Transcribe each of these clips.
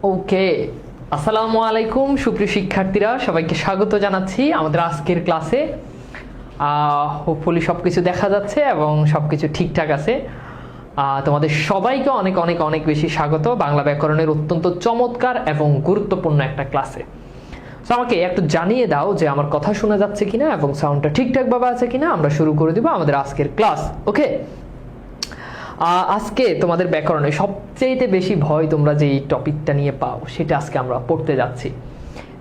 ওকে, আসসালামু আলাইকুম সুপ্রিয় শিক্ষার্থীরা, সবাইকে স্বাগত জানাচ্ছি আমাদের আজকের ক্লাসে। হোপফুলি সব কিছু দেখা যাচ্ছে এবং সব কিছু ঠিকঠাক আছে। তোমাদের সবাইকে অনেক অনেক অনেক বেশি স্বাগত বাংলা ব্যাকরণের অত্যন্ত চমৎকার এবং গুরুত্বপূর্ণ একটা ক্লাসে। তো আমাকে একটু জানিয়ে দাও যে আমার কথা শোনা যাচ্ছে কিনা এবং সাউন্ডটা ঠিকঠাকভাবে আছে কিনা। আমরা শুরু করে দিব আমাদের আজকের ক্লাস। ওকে, আজকে তোমাদের ব্যাকরণে সবচেয়ে বেশি ভয় তোমরা যে টপিকটা নিয়ে পাও সেটা আজকে আমরা পড়তে যাচ্ছি।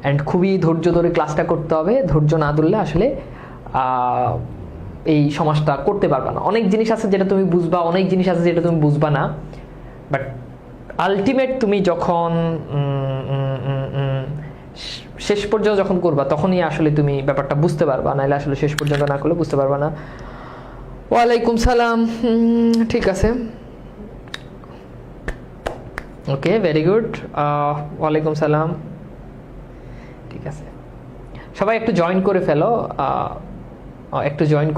অ্যান্ড খুবই ধৈর্য ধরে ক্লাসটা করতে হবে। ধৈর্য না ধরলে আসলে এই সমাজটা করতে পারবা না। অনেক জিনিস আছে যেটা তুমি বুঝবা, অনেক জিনিস আছে যেটা তুমি বুঝবা না, বাট আলটিমেট তুমি যখন শেষ পর্যন্ত যখন করবা তখনই আসলে তুমি ব্যাপারটা বুঝতে পারবা, নাহলে আসলে শেষ পর্যন্ত না করলে বুঝতে পারবা না। ওয়ালাইকুম সালাম, ঠিক আছে, ওকে, ভেরি গুড, ওয়ালাইকুম সালাম, ঠিক আছে। সবাই একটু জয়েন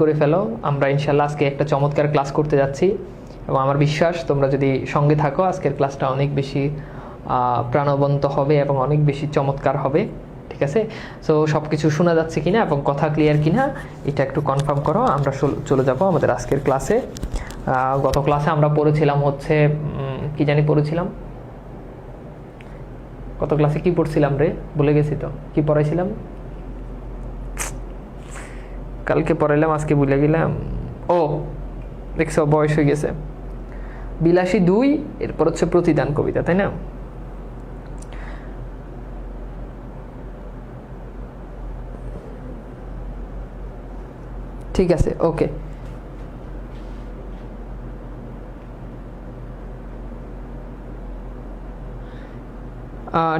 করে ফেলো, আমরা ইনশাল্লাহ আজকে একটা চমৎকার ক্লাস করতে যাচ্ছি এবং আমার বিশ্বাস তোমরা যদি সঙ্গে থাকো আজকের ক্লাসটা অনেক বেশি প্রাণবন্ত হবে এবং অনেক বেশি চমৎকার হবে, ঠিক আছে। সো সব কিছু শোনা যাচ্ছে কিনা এবং কথা ক্লিয়ার কিনা এটা একটু কনফার্ম করো। আমরা চলে যাব আমাদের আজকের ক্লাসে। গত ক্লাসে আমরা পড়েছিলাম হচ্ছে কি জানি পড়েছিলাম, গত ক্লাসে কি পড়ছিলাম রে, ভুলে গেছি তো। কি পড়াইছিলাম? কালকে পড়াইলাম, আজকে ভুলে গেলাম। ও দেখছো, বয়স হয়ে গেছে। বিলাসী 2, এরপর হচ্ছে প্রতিদান কবিতা, তাই না? ঠিক আছে, ওকে,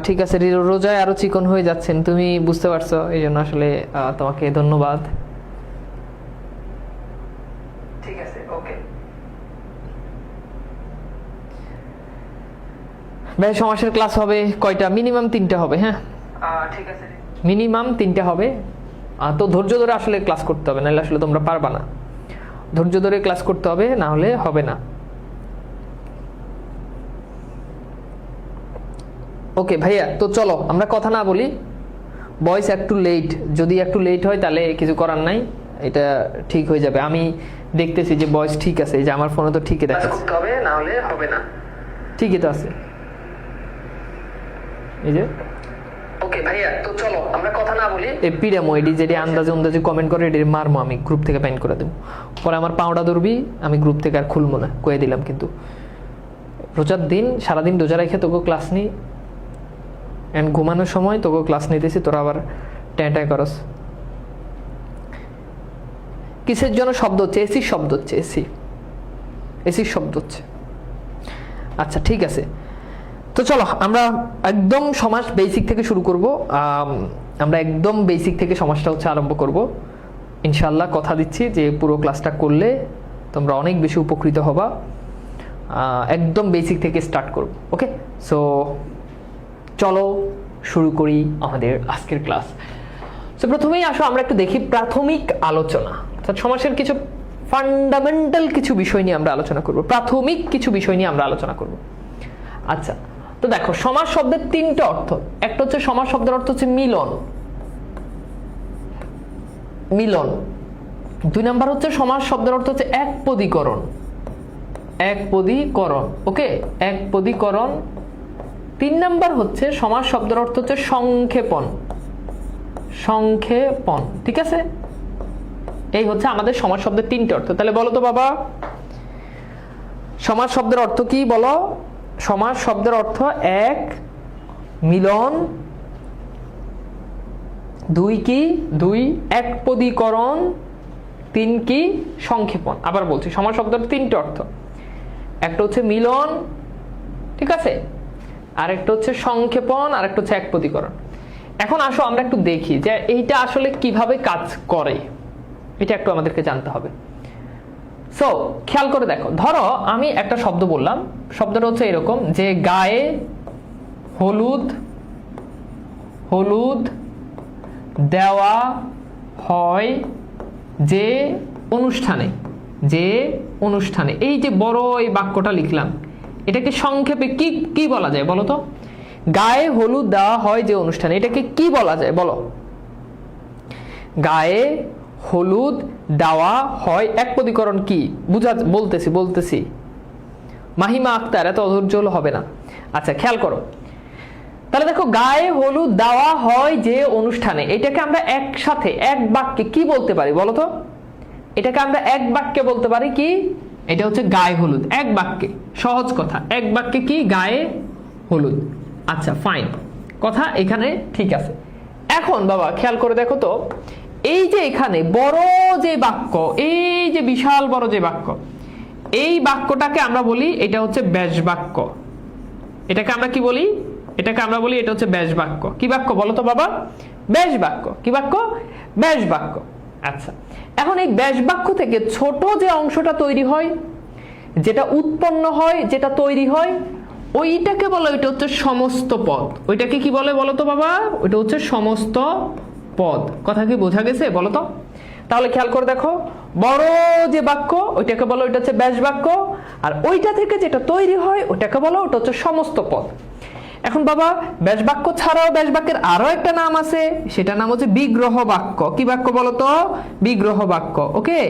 ঠিক আছে। রোজায় আরো চিকন হয়ে যাচ্ছেন, তুমি বুঝতে পারছো, এই জন্য আসলে তোমাকে ধন্যবাদ। ঠিক আছে, ওকে। ভাই সমাসের ক্লাস হবে কয়টা? মিনিমাম 3টা হবে। হ্যাঁ, ঠিক আছে, মিনিমাম 3টা হবে। তো ধৈর্য ধরে আসলে ক্লাস করতে হবে, নাহলে আসলে তোমরা পারবা না। ধৈর্য ধরে ক্লাস করতে হবে, না হলে হবে না। ওকে ভাইয়া, তো চলো আমরা কথা না বলি। ভয়েস একটু লেট, যদি একটু লেট হয় তাহলে কিছু করার নাই, এটা ঠিক হয়ে যাবে। আমি দেখতেছি যে ভয়েস ঠিক আছে, যে আমার ফোনে তো ঠিকই দেখাচ্ছে, হবে না হলে হবে না, ঠিকই তো আছে এই যে। ওকে ভাইয়া, তো চলো আমরা কথা না বলি। এই পিরামো এডি যেটি আন্দাজে কমেন্ট করে এটি মারমো, আমি গ্রুপ থেকে ব্যান করে দেবো। পরে আমার পাউডা ধরবি, আমি গ্রুপ থেকে আর খুলবো না, কয়ে দিলাম। কিন্তু রোজার দিন সারাদিন রোজা রেখে তোকে ক্লাস নিই, এন্ড ঘুমানোর সময় তোকে ক্লাস নিতেছি, তোরা আবার ট্যাঁ করস। কিসের জন্য শব্দ হচ্ছে? এসির শব্দ হচ্ছে, এসির শব্দ হচ্ছে। আচ্ছা ঠিক আছে, তো চলো আমরা একদম সমাজ বেসিক থেকে শুরু করব। আমরা একদম বেসিক থেকে সমাজটা হচ্ছে আরম্ভ করব ইনশাল্লাহ। কথা দিচ্ছি যে পুরো ক্লাসটা করলে তোমরা অনেক বেশি উপকৃত হবা। একদম বেসিক থেকে স্টার্ট করব। ওকে, সো চলো শুরু করি আমাদের আজকের ক্লাস। তো প্রথমেই আসো আমরা একটু দেখি প্রাথমিক আলোচনা, অর্থাৎ সমাসের কিছু ফান্ডামেন্টাল কিছু বিষয় নিয়ে আমরা আলোচনা করব, প্রাথমিক কিছু বিষয় নিয়ে আমরা আলোচনা করব। আচ্ছা, তো দেখো সমাস শব্দের 3টা অর্থ। একটা হচ্ছে সমাস শব্দের অর্থ হচ্ছে মিলন, 2 নাম্বার হচ্ছে সমাস শব্দের অর্থ হচ্ছে একপদীকরণ, ওকে, একপদীকরণ। 3 নাম্বার হচ্ছে সমাস শব্দের অর্থ হচ্ছে সংক্ষেপণ, ঠিক আছে। এই হচ্ছে আমাদের সমাস শব্দের 3টে অর্থ। তাহলে বলো তো বাবা, সমাস শব্দের অর্থ কি বলো? সমাস শব্দের অর্থ 1 মিলন, 2 কি 2 একপদীকরণ, 3 কি সংক্ষেপণ। আবার বলছি, সমাস শব্দের 3টে অর্থ। একটা হচ্ছে মিলন, ঠিক আছে, আরেকটা হচ্ছে সংক্ষেপণ, আরেকটা হচ্ছে একপদীকরণ। এখন আসো আমরা একটু দেখি যে এইটা আসলে কিভাবে কাজ করে, এটা একটু আমাদেরকে জানতে হবে। সো খেয়াল করে দেখো, ধরো আমি একটা শব্দ বললাম, শব্দটা হচ্ছে এরকম যে গায়ে হলুদ দেওয়া হয় যে অনুষ্ঠানে, এই যে বড় এই বাক্যটা লিখলাম, এটাকে সংক্ষেপে কি বলা যায় বলো তো? গায়ে হলুদ দেওয়া হয় যে অনুষ্ঠানে, এটাকে কি বলা যায় বলো? গায়ে হলুদ দেওয়া হয় এক পদীকরণ কি বলতেছি মাহিমা আক্তার, এত অধৈর্য হবে না। আচ্ছা খেয়াল করো, তাহলে দেখো গায়ে হলুদ দেওয়া হয় যে অনুষ্ঠানে, এটাকে আমরা একসাথে এক বাক্যে কি বলতে পারি বলো তো? এটাকে আমরা এক বাক্যে বলতে পারি কি? এটা হচ্ছে গায়ে হলুদ, এক বাক্যে, সহজ কথা, এক বাক্যে কি? গায়ে হলুদ। আচ্ছা ফাইন, কথা এখানে ঠিক আছে। এখন বাবা খেয়াল করে দেখো তো, এই যে এখানে বড় যে বাক্য, এই যে বিশাল বড় যে বাক্য, এই বাক্যটাকে আমরা বলি এটা হচ্ছে ব্যাস বাক্য। এটাকে আমরা কি বলি? এটাকে আমরা বলি এটা হচ্ছে ব্যাস বাক্য। কি বাক্য বলো তো বাবা? ব্যাস বাক্য। কি বাক্য? ব্যাস বাক্য। আচ্ছা, এখন এই ব্যাস বাক্য থেকে ছোট যে অংশটা তৈরি হয়, যেটা উৎপন্ন হয়, যেটা তৈরি হয়, ওইটাকে বলো এটা হচ্ছে সমস্ত পদ। ওইটাকে কি বলে বলো তো বাবা? ওইটা হচ্ছে সমস্ত পদ। কথা কি বোঝা গেছে বলো তো? তাহলে খেয়াল করে দেখো, বড় যে বাক্য ওইটাকে বলো ওইটা হচ্ছে ব্যাস বাক্য, আর ওইটা থেকে যেটা তৈরি হয় ওইটাকে বলো ওটা হচ্ছে সমস্ত পদ। এখন বাবা ব্যাস বাক্য ছাড়াও ব্যাস বাক্যের আরো একটা নাম আছে, সেটার নাম হচ্ছে বিগ্রহ বাক্য। কি বাক্য বলো তো? বিগ্রহ বাক্য। ওকে,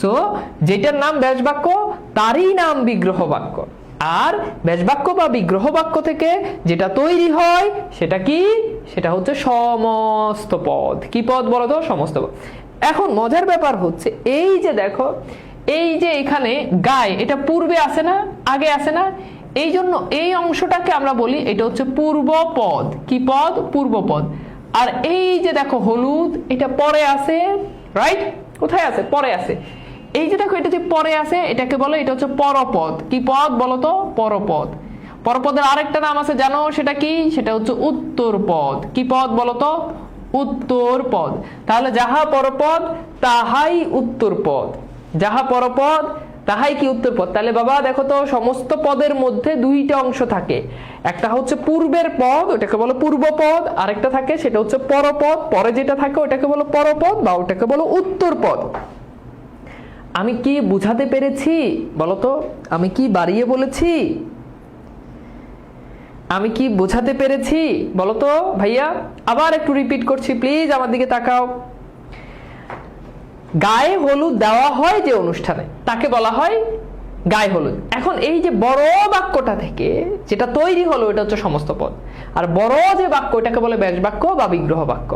সো যেটার নাম ব্যাস বাক্য তারই নাম বিগ্রহ বাক্য। আর ব্যাস বাক্য বা বিগ্রহ বাক্য থেকে যেটা তৈরি হয় সেটা কি? সেটা হচ্ছে সমস্ত পদ। কি পদ বলো তো? সমস্ত পদ। এখন মজার ব্যাপার হচ্ছে এই যে দেখো, এই যে এখানে গায়ে, এটা পূর্বে আসে না, আগে আসে না, এই জন্য এই অংশটাকে আমরা বলি এটা হচ্ছে পূর্ব পদ। কি পদ? পূর্ব পদ। আর এই যে দেখো হলুদ, এটা পরে আসে, রাইট? কোথায় আছে? পরে আসে। এই যে দেখো এটা যে পরে আসে, এটাকে বলে এটা হচ্ছে পরপদ। কি পদ বলো তো? পরপদ। পরপদের আরেকটা নাম আছে জানো, সেটা কি? সেটা হচ্ছে উত্তর পদ। কি পদ বলো তো? উত্তর পদ। তাহলে যাহা পরপদ তাহাই উত্তর পদ, যাহা পরপদ তাহাই কি? উত্তর পদ। তাহলে বাবা দেখো তো, সমস্ত পদের মধ্যে দুইটা অংশ থাকে, একটা হচ্ছে পূর্বের পদ, ওটাকে বলো পূর্ব পদ, আরেকটা থাকে সেটা হচ্ছে পরপদ, পরে যেটা থাকে ওটাকে বলো পরপদ বা ওটাকে বলো উত্তর পদ। আমি কি বুঝাতে পেরেছি বলো তো? আমি কি বাড়িয়ে বলেছি? আমি কি বোঝাতে পেরেছি বলো তো ভাইয়া? আবার একটু রিপিট করছি, প্লিজ আমার দিকে তাকাও। গায়ে হলুদ দেওয়া হয় যে অনুষ্ঠানে, তাকে বলা হয় গায়ে হলুদ। এখন এই যে বড় বাক্যটা থেকে যেটা তৈরি হলো এটা হচ্ছে সমস্ত পদ, আর বড় যে বাক্য এটাকে বলে ব্যাস বাক্য বা বিগ্রহ বাক্য।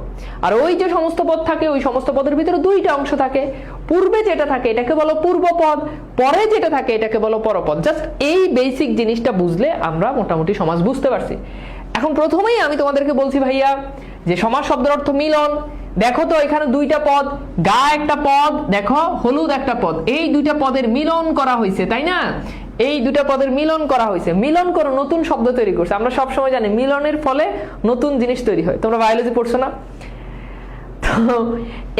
আর ওই যে সমস্ত পদ থাকে, ওই সমস্ত পদের ভিতরে দুইটা অংশ থাকে, পূর্বে যেটা থাকে এটাকে বলো পূর্ব পদ, পরে যেটা থাকে এটাকে বলো পরপদ। জাস্ট এই বেসিক জিনিসটা বুঝলে আমরা মোটামুটি সমাজ বুঝতে পারছি। এখন প্রথমেই আমি তোমাদেরকে বলছি ভাইয়া যে সমাস শব্দের অর্থ মিলন। দেখো তো এখানে দুইটা পদ, গা একটা পদ, দেখো হলুদ একটা পদ, এই দুইটা পদের মিলন করা হয়েছে, তাই না? এই দুইটা পদের মিলন করা হয়েছে, মিলন করে নতুন শব্দ তৈরি করছে। আমরা সব সময় জানি মিলনের ফলে নতুন জিনিস তৈরি হয়, তোমরা বায়োলজি পড়ছো না? তো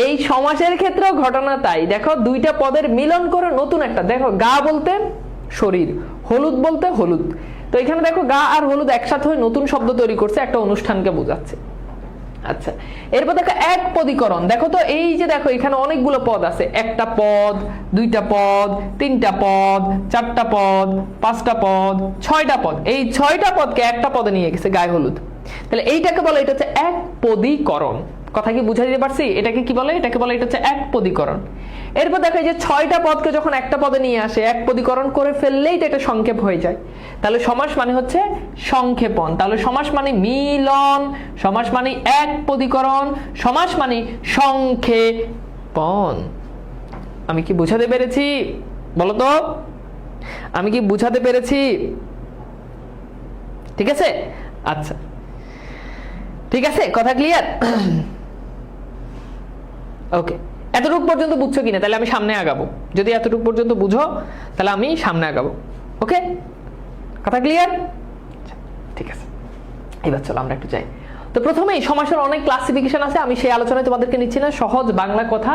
এই সমাসের ক্ষেত্রেও ঘটনা তাই। দেখো দুইটা পদের মিলন করে নতুন একটা, দেখো গা বলতে শরীর, হলুদ বলতে হলুদ। তো এখানে দেখো গা আর হলুদ একসাথে হয়ে নতুন শব্দ তৈরি করছে, একটা অনুষ্ঠানকে বোঝাচ্ছে। আচ্ছা, এরপর দেখো এক পদীকরণ। দেখো তো এই যে দেখো এখানে অনেকগুলো পদ আছে, একটা পদ, দুইটা পদ, তিনটা পদ, চারটা পদ, পাঁচটা পদ, ছয়টা পদ। এই ছয়টা পদকে একটা পদে নিয়ে গেছে গায়ে হলুদ। তাহলে এইটাকে বলে এটা হচ্ছে এক পদীকরণ। কথা কি বুঝাই দিতে পারছি? এটাকে কি বলে? এটাকে বলে এটা হচ্ছে এক পদীকরণ। এরপর দেখো এই যে ছয়টা পদকে যখন একটা পদে নিয়ে আসে, এক পদীকরণ করে ফেললেই তো এটা সংক্ষেপ হয়ে যায়। তাহলে সমাস মানে হচ্ছে সংক্ষেপণ। তাহলে সমাস মানে মিলন, সমাস মানে এক পদীকরণ, সমাস মানে সংক্ষেপণ। আমি কি বুঝাতে পেরেছি বলো তো? আমি কি বুঝাতে পেরেছি? ঠিক আছে? আচ্ছা ঠিক আছে, কথা ক্লিয়ার? ওকে, এতটুকু পর্যন্ত বুঝছো কিনা? তাহলে আমি সামনে আগাবো। যদি এতটুকু পর্যন্ত বুঝো তাহলে আমি সামনে আগাবো। ওকে, কথা ক্লিয়ার? ঠিক আছে, এবার চলো আমরা একটু যাই। তো প্রথমেই সমাসের অনেক ক্লাসিফিকেশন আছে, আমি সেই আলোচনায় তোমাদেরকে নিচ্ছি না। সহজ বাংলা কথা,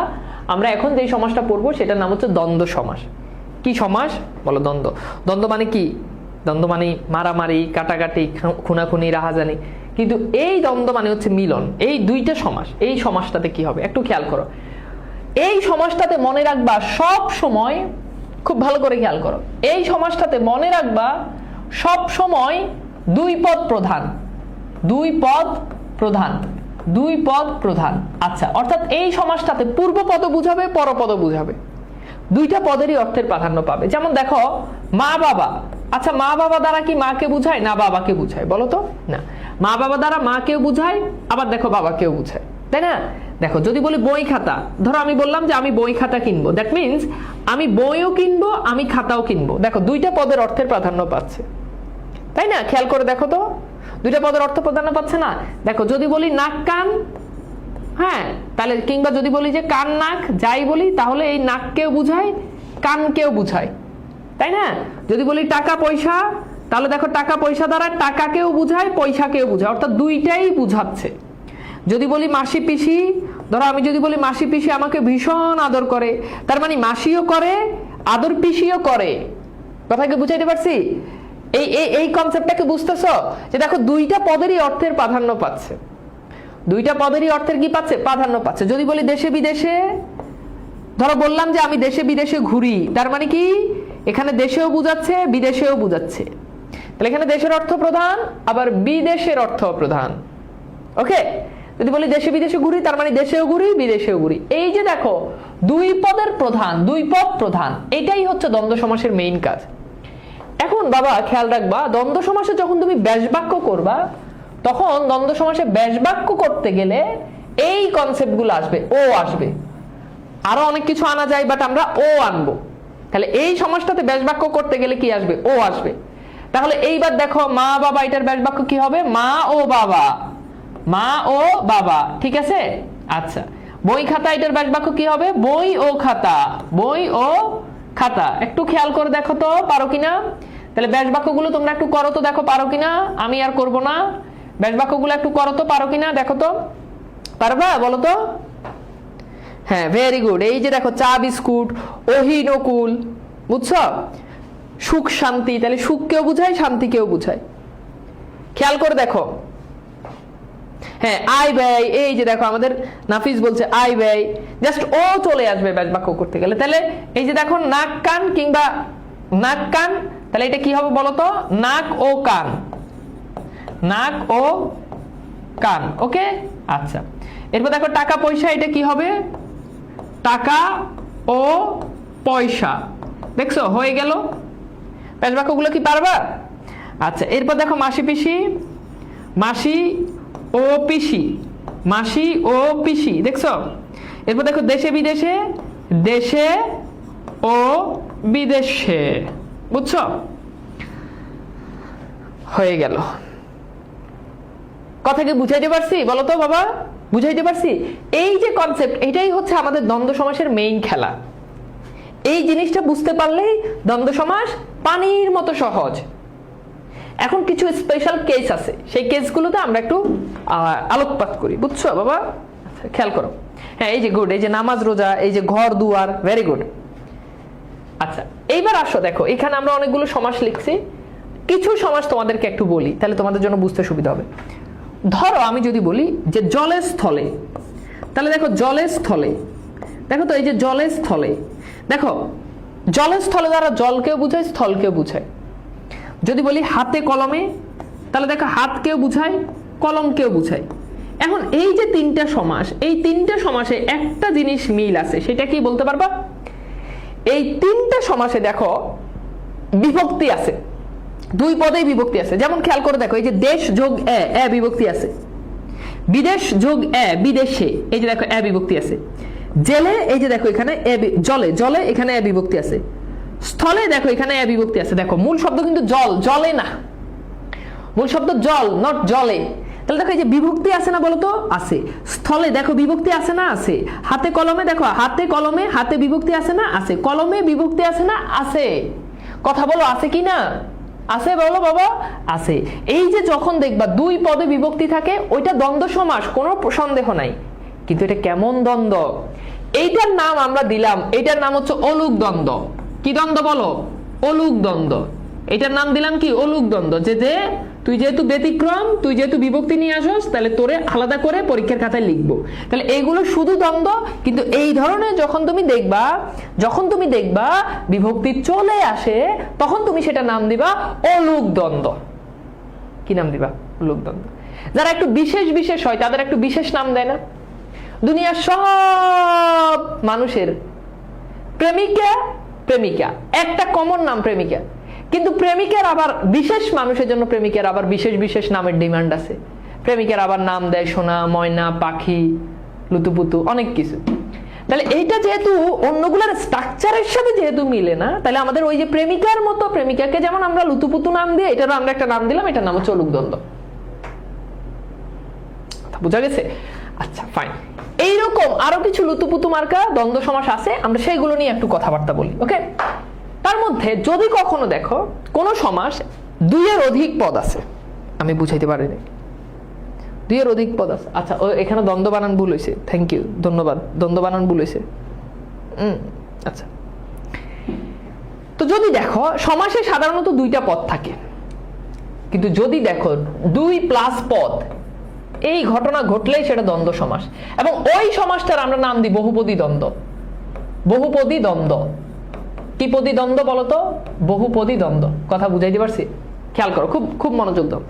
আমরা এখন যেই সমাসটা পড়বো সেটার নাম হচ্ছে দ্বন্দ্ব সমাস। কি সমাস বলো? দ্বন্দ্ব। দ্বন্দ্ব মানে কি? দ্বন্দ্ব মানে মারামারি, কাটাকাটি, খুনাখুনি, রাহাজানি। কিন্তু এই দ্বন্দ্ব মানে হচ্ছে মিলন। এই দুইটা সমাস, এই সমাসটাতে কি হবে একটু খেয়াল করো। এই সমাসটাতে মনে রাখবা সব সময়, খুব ভালো করে খেয়াল করো, এই সমাসটাতে মনে রাখবা সব সময় দুই পদ প্রধান। দুই পদ প্রধান, দুই পদ প্রধান। আচ্ছা, অর্থাৎ এই সমাসটাতে পূর্ব পদ বুঝাবে, পরপদ বুঝাবে, দুইটা পদেরই অর্থের প্রাধান্য পাবে। যেমন দেখো মা বাবা, আচ্ছা মা বাবা দ্বারা কি মাকে বুঝায় না বাবাকে বুঝায় বলো তো? না, মা বাবা দ্বারা মাকেও বুঝায়, আবার দেখো বাবাকেও বুঝায়, তাই না? দেখো যদি বলি বই খাতা, ধরো আমি বললাম যে আমি বই খাতা কিনবো, দ্যাট মিনস আমি বইও কিনবো, আমি খাতাও কিনবো। দেখো দুইটা পদের অর্থের প্রাধান্য পাচ্ছে, তাই না? খেয়াল করে দেখো তো, দুইটা পদের অর্থ প্রাধান্য পাচ্ছে না? দেখো যদি বলি নাক কান, হ্যাঁ, তাহলে কিংবা যদি বলি যে কান নাক, যাই বলি, তাহলে এই নাককেও বুঝায়, কানকেও বুঝায়, তাই না? যদি বলি টাকা পয়সা, তাহলে দেখো টাকা পয়সা দ্বারা টাকাকেও বুঝায়, পয়সাকেও বুঝায়, অর্থাৎ দুইটাই বুঝাচ্ছে। যদি বলি মাসি পিসি, ধরো আমি যদি বলি মাসি পিসি আমাকে ভীষণ আদর করে, তার মানে মাসিও করে, আদর পিসিও করে। কথাকে বুঝাইতে পারছি? এই এই কনসেপ্টটাকে বুঝতেছো যে দেখো দুইটা পদেরই অর্থের প্রাধান্য পাচ্ছে, দুইটা পদেরই অর্থের কি পাচ্ছে? প্রাধান্য পাচ্ছে। যদি বলি দেশে বিদেশে, ধরো বললাম যে আমি দেশে বিদেশে ঘুরি, তার মানে কি এখানে দেশেও বুঝাচ্ছে, বিদেশেও বুঝাচ্ছে। তাহলে এখানে দেশের অর্থ প্রধান, আবার বিদেশের অর্থ প্রধান। ওকে, যদি বলি দেশে বিদেশে ঘুরি, তার মানে দেশেও ঘুরি, বিদেশেও ঘুরি। এই যে দেখো দুই পদের প্রধান, দুই পদ প্রধান, এটাই হচ্ছে দ্বন্দ্ব সমাসের মেইন কাজ। এখন বাবা খেয়াল রাখবা, দ্বন্দ্ব সমাসে যখন তুমি ব্যাসবাক্য করবা, তখন দ্বন্দ্ব সমাসে ব্যাসবাক্য করতে গেলে এই কনসেপ্টগুলো আসবে, ও আসবে, আরো অনেক কিছু আনা যায়, বাট আমরা ও আনবো। তাহলে এই সমাসটাতে ব্যাসবাক্য করতে গেলে কি আসবে? ও আসবে। তাহলে এইবার দেখো মা বাবা, এটার ব্যাসবাক্য কি হবে? মা ও বাবা, মা ও বাবা, ঠিক আছে? আচ্ছা, বই খাতা, এটার ব্যাসবাক্য কি হবে? বই ও খাতা, বই ও খাতা। একটু খেয়াল করে দেখো তো পারো কিনা। তাহলে ব্যাসবাক্যগুলো তোমরা একটু করো তো, দেখো পারো কিনা, আমি আর করবো না। ব্যাসবাক্যগুলো একটু করো তো, পারো কিনা দেখো তো, পারবা বলো তো? হ্যাঁ, ভেরি গুড। এই যে দেখো চা বিস্কুট, অহিনকুল, বুঝছো? সুখ শান্তি, তাহলে সুখকেও বুঝায়, শান্তিকেও বুঝায়। খেয়াল করে দেখো। হ্যাঁ, আয় ব্যয়, এই যে দেখো আমাদের নাফিস বলছে আয় ব্যয়, জাস্ট ও চলে আসবে ব্যাসবাক্য করতে গেলে। তাহলে এই যে দেখো নাক কান কিংবা নাক কান, তাহলে এটা কি হবে বলো তো? নাক ও কান, নাক ও কান। ওকে, আচ্ছা। এরপর দেখো টাকা পয়সা, এটা কি হবে? টাকা ও পয়সা। দেখছো হয়ে গেল। ব্যাসবাক্যগুলো কি পারবা? আচ্ছা, এরপর দেখো মাসি পিসি, মাসি ও পিসি, মাসি ও পিসি, দেখছো? এরপর দেখো দেশে বিদেশে, দেশে ও বিদেশে, বুঝছো? হয়ে গেল। কথাকে বুঝাইতে পারছি বলো তো বাবা? বুঝাইতে পারছি? এই যে কনসেপ্ট, এটাই হচ্ছে আমাদের দ্বন্দ্ব সমাসের মেইন খেলা। এই জিনিসটা বুঝতে পারলেই দ্বন্দ্ব সমাস পানির মতো সহজ। এখন কিছু স্পেশাল কেস আছে, সেই কেসগুলোতে আমরা একটু আলোকপাত করি, বুঝছো বাবা? আচ্ছা, খেয়াল করো। হ্যাঁ, এই যে গুড, এই যে নামাজ রোজা, এই যে ঘর দুয়ার, ভেরি গুড। আচ্ছা, এইবার আসো দেখো, এখানে আমরা অনেকগুলো সমাস লিখছি, কিছু সমাস তোমাদেরকে একটু বলি, তাহলে তোমাদের জন্য বুঝতে সুবিধা হবে। ধরো আমি যদি বলি যে জলে স্থলে, তাহলে দেখো জলে স্থলে, দেখো তো এই যে জলে স্থলে, দেখো জলে স্থলে দ্বারা জলকেও বুঝায়, স্থলকেও বুঝায়। যদি বলি হাতে কলমে, তাহলে দেখো হাতকেও বুঝায়, কলমকেও বুঝায়। এখন এই যে তিনটা সমাস, এই তিনটা সমাসে একটা জিনিস মিল আছে, সেটা কি বলতে পারবা? এই তিনটা সমাসে দেখো বিভক্তি আছে, দুই পদেই বিভক্তি আছে। যেমন খেয়াল করে দেখো, এই যে দেশ যোগ এ বিভক্তি আছে, বিদেশ যোগ এ বিদেশে, এই যে দেখো এ বিভক্তি আছে। জেলে, এই যে দেখো এখানে জলে, জলে এখানে এ বিভক্তি আছে। স্থলে দেখো এখানে এ বিভক্তি আছে। দেখো মূল শব্দ কিন্তু জল, জলে না, মূল শব্দ জল, নট জলে। তাহলে দেখো এই যে বিভক্তি আছে না বলতো? আছে। স্থলে দেখো বিভক্তি আছে না? আছে। হাতে কলমে দেখো, হাতে কলমে, হাতে বিভক্তি আছে না? আছে। কলমে বিভক্তি আছে না? আছে। কথা বলো, আছে কি না? আছে বলো বাবা, আছে। এই যে যখন দেখবা দুই পদে বিভক্তি থাকে, ওইটা দ্বন্দ্ব সমাস, কোনো সন্দেহ নাই। কিন্তু এটা কেমন দ্বন্দ্ব? এইটার নাম আমরা দিলাম, এইটার নাম হচ্ছে অলুক দ্বন্দ্ব। কি দ্বন্দ্ব বলো? অলুক দ্বন্দ্ব। এটার নাম দিলাম কি? অলুক দ্বন্দ্ব। যে তুই যেহেতু ব্যতিক্রম, তুই যেহেতু বিভক্তি নিয়ে আসস, তাহলে তোরে আলাদা করে পরীক্ষার খাতায় লিখবো। তাহলে এইগুলো শুধু দ্বন্দ্ব, কিন্তু এই ধরনের যখন তুমি দেখবা বিভক্তি চলে আসে, তখন তুমি সেটা নাম দিবা অলুক দ্বন্দ্ব। কি নাম দিবা? অলুক দ্বন্দ্ব। যারা একটু বিশেষ বিশেষ হয় তাদের একটু বিশেষ নাম দেয় না? দুনিয়ার সব মানুষের প্রেমিকা প্রেমিকা, একটা কমন নাম প্রেমিকা, কিন্তু প্রেমিকার আবার বিশেষ মানুষের জন্য প্রেমিকার আবার বিশেষ বিশেষ নামের ডিমান্ড আছে। প্রেমিকার আবার নাম দেয় সোনা, ময়না, পাখি, লুতুপুতু, অনেক কিছু। তাহলে এইটা যেহেতু অন্যগুলোর স্ট্রাকচারের সাথে যেহেতু মিলে না, তাহলে আমাদের ওই যে প্রেমিকার মতো প্রেমিকাকে যেমন আমরা লুতুপুতু নাম দিয়ে, এটারও আমরা একটা নাম দিলাম, এটার নাম হচ্ছে অলুকদ্বন্দ্ব। বুঝা গেছে? আচ্ছা ফাইন। এইরকম আরো কিছু লুতুপুতু মার্কা দ্বন্দ্ব সমাস আছে, আমরা সেইগুলো নিয়ে একটু কথাবার্তা বলি। ওকে, তার মধ্যে যদি কখনো দেখো কোন সমাস দুইয়ের অধিক পদ আছে, আমি বুঝাইতে পারিনি, দুইয়ের অধিক পদ আছে। আচ্ছা, এখানে দ্বন্দ্ব বানান ভুল হয়েছে, থ্যাংক ইউ, ধন্যবাদ, দ্বন্দ্ব বানান ভুল হয়েছে। আচ্ছা, তো যদি দেখো সমাসে সাধারণত দুইটা পদ থাকে, কিন্তু যদি দেখো 2+ পদ, এই ঘটনা ঘটলেই সেটা দ্বন্দ্ব সমাস, এবং ওই সমাসটার আমরা নাম দিই বহুপদী দ্বন্দ্ব। বহুপদী দ্বন্দ্ব কি পদী দ্বন্দ্ব বলতো? বহুপদী দ্বন্দ্ব। কথা বুঝাইতে পারছি? খেয়াল করো, খুব খুব মনোযোগ দাও,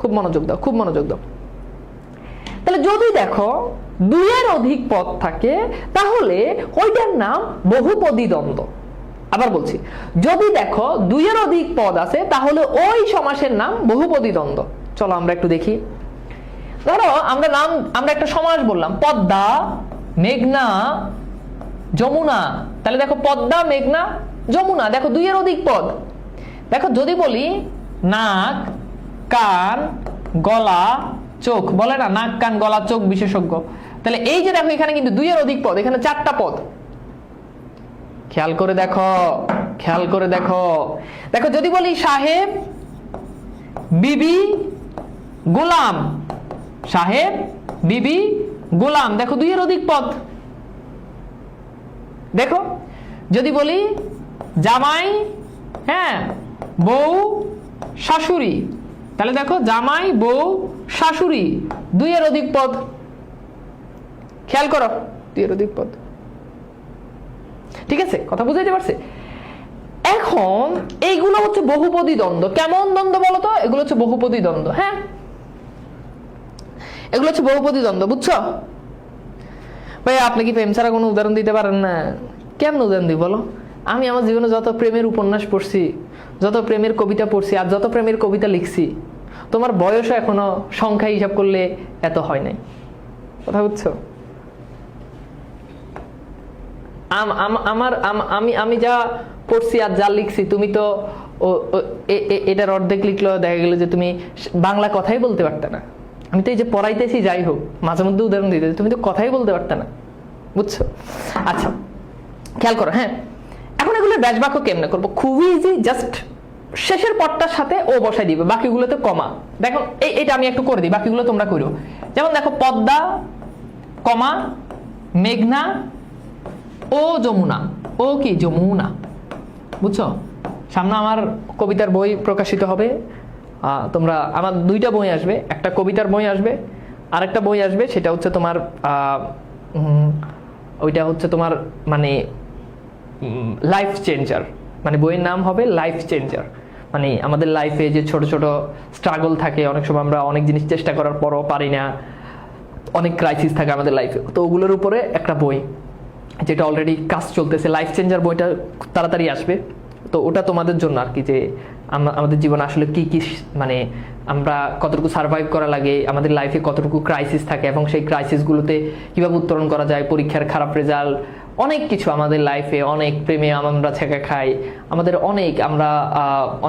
খুব মনোযোগ দাও, খুব মনোযোগ দাও। তাহলে যদি দেখো দুইয়ের অধিক পদ থাকে, তাহলে ওইটার নাম বহুপদী দ্বন্দ্ব। আবার বলছি, যদি দেখো দুইয়ের অধিক পদ আছে, তাহলে ওই সমাসের নাম বহুপদী দ্বন্দ্ব। চলো আমরা একটু দেখি। ধরো আমরা একটা সমাস বললাম, পদ্মা, মেঘনা, যমুনা। তাহলে দেখো পদ্মা, মেঘনা, যমুনা, দেখো দুইয়ের অধিক পদ। দেখো যদি বলি নাক, কান, গলা, চোখ, বলে না নাক, কান, গলা, চোখ বিশেষজ্ঞ, তাহলে এই যে দেখো এখানে কিন্তু দুইয়ের অধিক পদ, এখানে 4টা পদ। খেয়াল করে দেখো, খেয়াল করে দেখো। দেখো যদি বলি সাহেব, বিবি, গোলাম, সাহেব, বিবি, গোলাম, দেখো দুইয়ের অধিক পদ। দেখো যদি বলি জামাই, হ্যাঁ, বউ, শাশুড়ি, তাহলে দেখো জামাই, বউ, শাশুড়ি, দুইয়ের অধিক পদ। খেয়াল করো, দুইয়ের অধিক পদ। ঠিক আছে, কথা বুঝাইতে পারছে? এখন এইগুলো হচ্ছে বহুপদী দ্বন্দ্ব। কেমন দ্বন্দ্ব বলতো? এগুলো হচ্ছে বহুপদী দ্বন্দ্ব। হ্যাঁ, এগুলো হচ্ছে বহুপদী দ্বন্দ্ব, বুঝছো? ভাই আপনি কি প্রেম ছাড়া কোনো উদাহরণ দিতে পারেন না? কেমন উদাহরণ দিই বলো? আমি আমার জীবনে যত প্রেমের উপন্যাস পড়ছি, যত প্রেমের কবিতা পড়ছি, আর যত প্রেমের কবিতা লিখছি, তোমার বয়সও এখনো সংখ্যা হিসাব করলে এত হয় নাই। কথা বুঝছো? আমি যা পড়ছি আর যা লিখছি, তুমি তো এটার অর্ধেক লিখলেও দেখা গেল যে তুমি বাংলা কথাই বলতে পারতে না। আমি তো এই যে পড়াইতেছি, যাই হোক, মাঝে মধ্যে উদাহরণ দিতে, তুমি তো কথাই বলতে পারতে না, বুঝছো? আচ্ছা খেয়াল করো। হ্যাঁ, এখন এগুলো ব্যাস বাক্য কেমনে করবো? খুবই ইজি, জাস্ট শেষের পদটার সাথে ও বসাই দিবে, বাকিগুলোতে কমা। দেখো এটা আমি একটু করে দিই, বাকিগুলো তোমরা করো। যেমন দেখো পদ্মা, কমা, মেঘনা, ও যমুনা। ও কি? যমুনা, বুঝছো? সামনে আমার কবিতার বই প্রকাশিত হবে, তোমরা, আমার 2টা বই আসবে, একটা কবিতার বই আসবে, আরেকটা বই আসবে, সেটা হচ্ছে তোমার ওইটা হচ্ছে তোমার মানে লাইফ চেঞ্জার, মানে বইয়ের নাম হবে লাইফ চেঞ্জার। মানে আমাদের লাইফে যে ছোট ছোট স্ট্রাগল থাকে, অনেক সময় আমরা অনেক জিনিস চেষ্টা করার পরও পারি না, অনেক ক্রাইসিস থাকে আমাদের লাইফে, তো ওগুলোর উপরে একটা বই, যেটা অলরেডি কাজ চলতেছে। লাইফ চেঞ্জার বইটা তাড়াতাড়ি আসবে, তো ওটা তোমাদের জন্য আর কি, যে আমাদের জীবনে আসলে কি কি, মানে আমরা কতটুকু সার্ভাইভ করা লাগে, আমাদের লাইফে কতটুকু ক্রাইসিস থাকে, এবং সেই ক্রাইসিসগুলোতে কীভাবে উত্তরণ করা যায়, পরীক্ষার খারাপ রেজাল্ট, অনেক কিছু আমাদের লাইফে, অনেক প্রেমে আমরা ছেঁকা খাই, আমাদের আমরা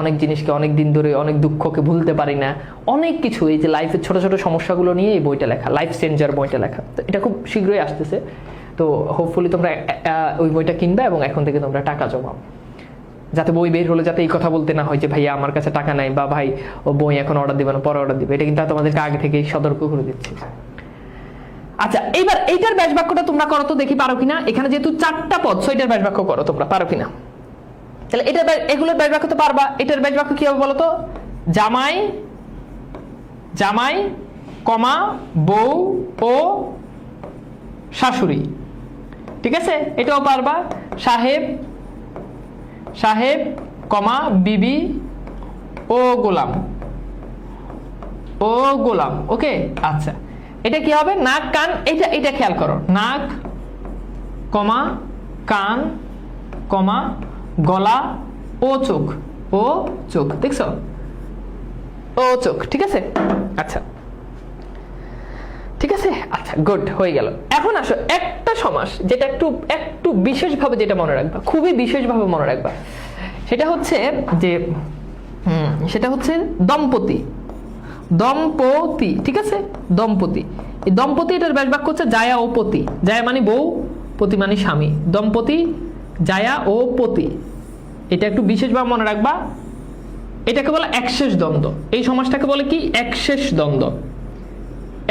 অনেক জিনিসকে অনেক দিন ধরে, অনেক দুঃখকে ভুলতে পারি না, অনেক কিছু। এই যে লাইফের ছোট ছোট সমস্যাগুলো নিয়ে এই বইটা লেখা, লাইফ চেঞ্জার বইটা লেখা। তো এটা খুব শীঘ্রই আসতেছে, তো হোপফুলি তোমরা ওই বইটা কিনবে এবং এখন থেকে তোমরা টাকা জমাও, যাতে বই বের হলে যাতে এই কথা বলতে না হয় যে ভাইয়া আমার কাছে টাকা নাই, বা ভাই ও বই এখন অর্ডার দিবে না, পরে অর্ডার দিবে। এটা কিন্তু তোমাদেরকে আগে থেকে সতর্ক করে দিচ্ছি। আচ্ছা, এইবার এইটার ব্যাস বাক্যটা তোমরা করো তো, দেখি পারো কিনা। এখানে যেহেতু 4টা পদ, এটার ব্যাস বাক্য করো তোমরা, পারো কিনা? তাহলে এগুলোর ব্যাস বাক্য তো পারবা। এটার ব্যাস বাক্য কি হবে বলো তো? জামাই, জামাই, কমা, বউ ও শাশুড়ি। ঠিক আছে, এটাও পারবা। সাহেব, সাহেব, কমা, বিবি ও গোলাম, ও ও গোলাম। ওকে, আচ্ছা এটা কি হবে? নাক কান, এটা খেয়াল করো, নাক কমা কান কমা গলা ও চোখ, ও চোখ, দেখছো? ও চোখ, ঠিক আছে? আচ্ছা ঠিক আছে, আচ্ছা গুড, হয়ে গেল। এখন আসো একটা সমাস যেটা একটু বিশেষভাবে যেটা মনে রাখবা, খুবই বিশেষভাবে মনে রাখবা, সেটা হচ্ছে যে সেটা হচ্ছে দম্পতি। দম্পতি, ঠিক আছে? দম্পতি, এই দম্পতি এটার ব্যাস বাক্য হচ্ছে জায়া ও পতি। জায়া মানে বউ, পতি মানে স্বামী। দম্পতি, জায়া ও পতি, এটা একটু বিশেষভাবে মনে রাখবা। এটাকে বলে একশেষ দ্বন্দ্ব। এই সমাসটাকে বলে কি? একশেষ দ্বন্দ্ব।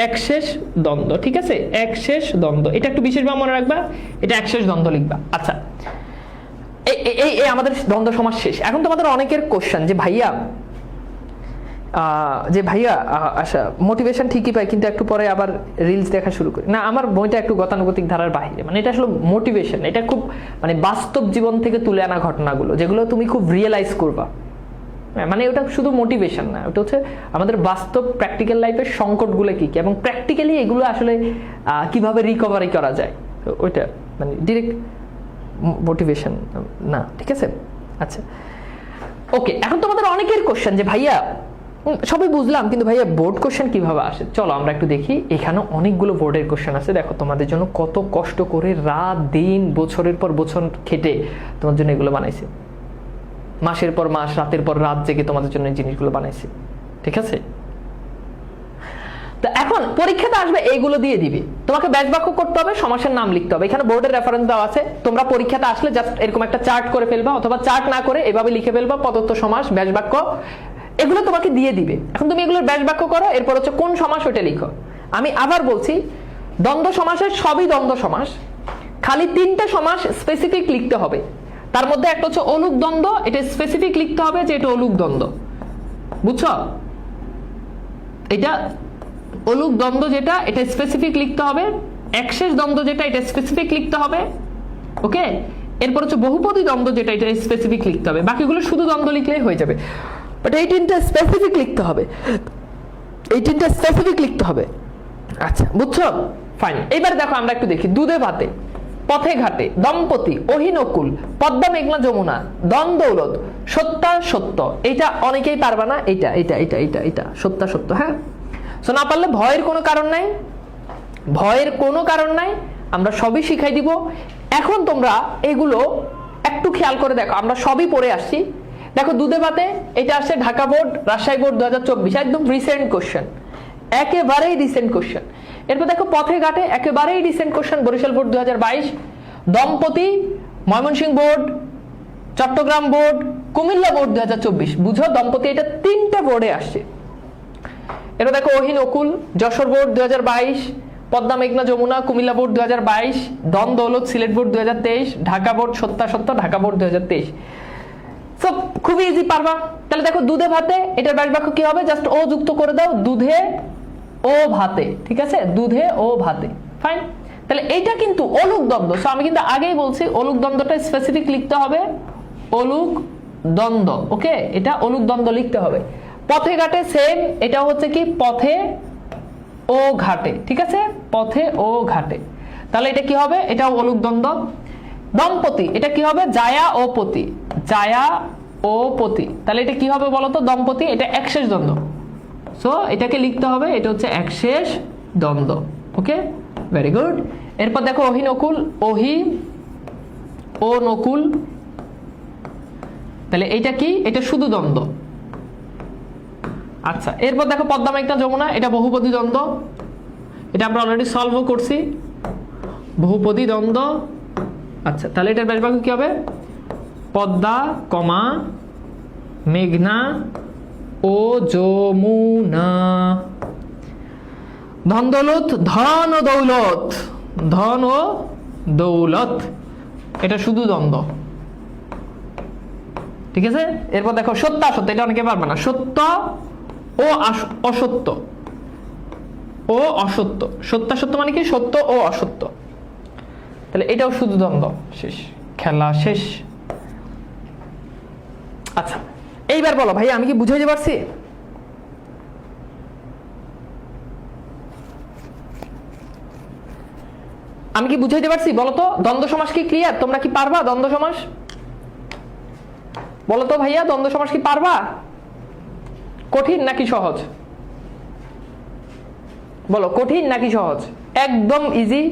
একশেষ দ্বন্দ্ব, ঠিক আছে? একশেষ দ্বন্দ্ব, এটা একটু বিশেষভাবে মনে রাখবা, এটা একশেষ দ্বন্দ্ব লিখবা। আচ্ছা, এই আমাদের দ্বন্দ্ব সমাস শেষ। এখন তোমাদের অনেকের কোশ্চেন যে ভাইয়া আচ্ছা মোটিভেশন ঠিকই পাই, কিন্তু একটু পরে আবার রিলস দেখা শুরু করি। না, আমার বইটা একটু গতানুগতিক ধারার বাইরে, মানে এটা আসলে মোটিভেশন, এটা খুব মানে বাস্তব জীবন থেকে তুলে আনা ঘটনাগুলো, যেগুলো তুমি খুব রিয়েলাইজ করবা। মানে ওটা শুধু মোটিভেশন না, ওটা হচ্ছে আমাদের বাস্তব প্র্যাকটিক্যাল লাইফের সংকটগুলো কি কি, এবং প্র্যাকটিক্যালি এগুলো আসলে কিভাবে রিকভারি করা যায়, ওইটা মানে ডিরেক্ট মোটিভেশন না, ঠিক আছে? আচ্ছা ওকে, এখন তোমাদের অনেকের কোশ্চেন যে ভাইয়া সবই বুঝলাম, কিন্তু ভাইয়া বোর্ড কোশ্চেন কিভাবে আসে? চলো আমরা একটু দেখি। এখানে অনেকগুলো বোর্ডের কোশ্চেন আছে, দেখো তোমাদের জন্য কত কষ্ট করে রাত দিন বছরের পর বছর খেটে তোমার জন্য এগুলো বানাইছে, মাসের পর মাস রাতের পর রাত জেগে তোমাদের জন্য এই জিনিসগুলো বানাইছে, ঠিক আছে? তো এখন পরীক্ষাতে আসবে এইগুলো দিয়ে দিবে, তোমাকে ব্যাস বাক্য করতে হবে, সমাসের নাম লিখতে হবে। এখানে বোর্ডের রেফারেন্স দেওয়া আছে, তোমরা পরীক্ষাতে আসলে জাস্ট এরকম একটা চার্ট করে ফেলবা, অথবা চার্ট না করে এভাবে লিখে ফেলবা পদত্ব সমাস, ব্যাস বাক্য, এগুলো তোমাকে দিয়ে দিবে। এখন তুমি এগুলোর ব্যাস বাক্য করো, এরপর হচ্ছে কোন সমাস ওটা লিখো। আমি আবার বলছি, দ্বন্দ্ব সমাসের সবই দ্বন্দ্ব সমাস, খালি 3টা সমাস স্পেসিফিক লিখতে হবে। তার মধ্যে একটা হচ্ছে অলুক দ্বন্দ্ব, এটা স্পেসিফিক লিখতে হবে যে এটা অলুক দ্বন্দ্ব, বুঝছো? এটা অলুক দ্বন্দ্ব যেটা, এটা স্পেসিফিক লিখতে হবে। একশেষ দ্বন্দ্ব যেটা, এটা স্পেসিফিক লিখতে হবে। ওকে, এরপর হচ্ছে বহুপদী দ্বন্দ্ব যেটা, এটা স্পেসিফিক লিখতে হবে। বাকিগুলো শুধু দ্বন্দ্ব লিখলেই হয়ে যাবে, বাট এই 3টা স্পেসিফিক লিখতে হবে, এই 3টা স্পেসিফিক লিখতে হবে। আচ্ছা বুঝছো? ফাইন। এবার দেখো আমরা একটু দেখি। দুধে ভাতে, পথে ঘাটে, দম্পতি, অহিনকুল, পদ্মা মেঘনা যমুনা, দ্বন্দ্বৌলত, সত্য সত্য। এটা অনেকেই পারবা না, এটা এটা এটা এটা এটা সত্য সত্য। হ্যাঁ, সো না পারলে ভয়ের কোনো কারণ নাই, ভয়ের কোনো কারণ নাই, আমরা সবই শিখাই দিব। এখন তোমরা এগুলো একটু খেয়াল করে দেখো, আমরা সবই পড়ে আসছি। দেখো দুধে ভাতে, এটা আসছে ঢাকা বোর্ড, রাজশাহী বোর্ড 2024, একদম রিসেন্ট কোশ্চেন, একেবারেই রিসেন্ট কোশ্চেন। এরপর দেখো পথে ঘাটে, একেবারেই রিসেন্ট কোশ্চেন, বরিশাল বোর্ড 2022। দম্পতি, Mymensingh board, Chattogram board, Cumilla board 2024। বুঝো, দম্পতি এটা 3টে বোর্ডে আসছে। এরপর দেখো অহিনকুল, যশোর বোর্ড 2022, পদ্মা মেঘনা যমুনা, কুমিল্লা বোর্ড 2022, দ্বন্দ্বৌলত, সিলেট বোর্ড 2023, ঢাকা বোর্ড সত্য সত্য, ঢাকা বোর্ড 2023। সব খুবই ইজি পারবা। তাহলে দেখো দুধে ভাতে, এটার ব্যাস বাক্য কি হবে? জাস্ট ও যুক্ত করে দাও, দুধে ও ভাতে, ঠিক আছে? দুধে ও ভাতে, ফাইন। তাহলে এইটা কিন্তু অলুক দ্বন্দ্ব। সো আমি কিন্তু আগেই বলছি অলুক দ্বন্দ্বটা স্পেসিফিক লিখতে হবে, অলুক দ্বন্দ্ব। ওকে, এটা অলুক দ্বন্দ্ব লিখতে হবে। পথে ঘাটে সেম, এটা হচ্ছে কি? পথে ও ঘাটে, ঠিক আছে? পথে ও ঘাটে। তাহলে এটা কি হবে? এটা অলুক দ্বন্দ্ব। দম্পতি, এটা কি হবে? জায়া ও পতি, জায়া ও পতি। তাহলে এটা কি হবে বলতো? দম্পতি, এটা একশেষ দ্বন্দ্ব। সো এটাকে লিখতে হবে, এটা হচ্ছে একশেষ দ্বন্দ্ব। ওকে, ভেরি গুড। এরপর দেখো অহিনকুল, ওহি ও নকুল, তাহলে এটা কি? এটা শুধু দ্বন্দ্ব। আচ্ছা, এরপর দেখো পদ্মা মেঘনা যমুনা, এটা বহুপদী দ্বন্দ্ব, এটা আমরা অলরেডি সলভও করছি, বহুপদী দ্বন্দ্ব। আচ্ছা, তাহলে এটার ব্যাস বাক্য কি হবে? পদ্মা কমা মেঘনা ও যমুনা। ধন দৌলত, ধন ও দৌলত, ধন ও দৌলত, এটা শুধু দ্বন্দ্ব, ঠিক আছে? এরপর দেখো সত্য অসত্য, এটা অনেকে পারবে না। সত্য ও অসত্য, ও অসত্য, সত্যাসত্য মানে কি? সত্য ও অসত্য। তাহলে এটাও শুধু দ্বন্দ্ব। শেষ, খেলা শেষ। আচ্ছা, এইবার বলো ভাই, আমি কি বুঝাইতে পারছি? আমি কি বুঝাইতে পারছি বলো তো? দ্বন্দ্ব সমাস কি ক্লিয়ার? তোমরা কি পারবা দ্বন্দ্ব সমাস? বলো তো ভাইয়া, দ্বন্দ্ব সমাস কি পারবা? কঠিন নাকি সহজ? বলো, কঠিন নাকি সহজ? একদম ইজি,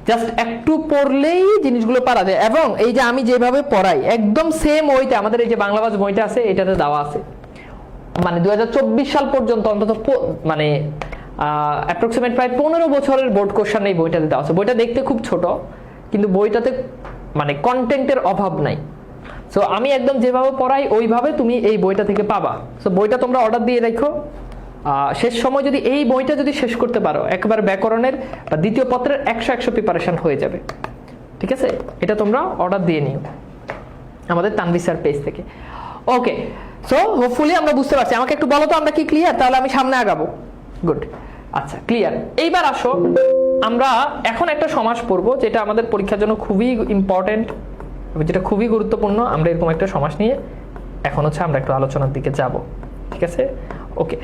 জাস্ট একটু পড়লেই জিনিসগুলো পারা যায়। এবং এই যে আমি যেভাবে পড়াই একদম সেম ওইটা আমাদের এই যে বাংলাভাষ বইটা আছে এটাতে দেওয়া আছে, মানে 2024 সাল পর্যন্ত অন্তত মানে অ্যাপ্রক্সিমেট প্রায় 15 বছরের বোর্ড কোশ্চেন এই বইটাতে দেওয়া আছে। বইটা দেখতে খুব ছোট, কিন্তু বইটাতে মানে কন্টেন্টের অভাব নাই। সো আমি একদম যেভাবে পড়াই ওইভাবে তুমি এই বইটা থেকে পাবা। সো বইটা তোমরা অর্ডার দিয়ে রাখো। শেষ সময় যদি এই বইটা যদি শেষ করতে পারো, একবার ব্যাকরণের বা দ্বিতীয় পত্রের 100 প্রিপারেশন হয়ে যাবে। ঠিক আছে, এটা তোমরা অর্ডার দিয়ে নিও আমাদের তানভীর স্যার পেজ থেকে। ওকে, সো হোপফুলি আমরা বুঝতে পারছি। আমাকে একটু বলো তো আমরা কি ক্লিয়ার? তাহলে আমি সামনে আগাবো। গুড, আচ্ছা ক্লিয়ার। এইবার আসো, আমরা এখন একটা সমাস পড়বো যেটা আমাদের পরীক্ষার জন্য খুবই ইম্পর্টেন্ট, যেটা খুবই গুরুত্বপূর্ণ। আমরা এরকম একটা সমাস নিয়ে এখন হচ্ছে আমরা একটু আলোচনার দিকে যাব। ঠিক আছে, ওকে।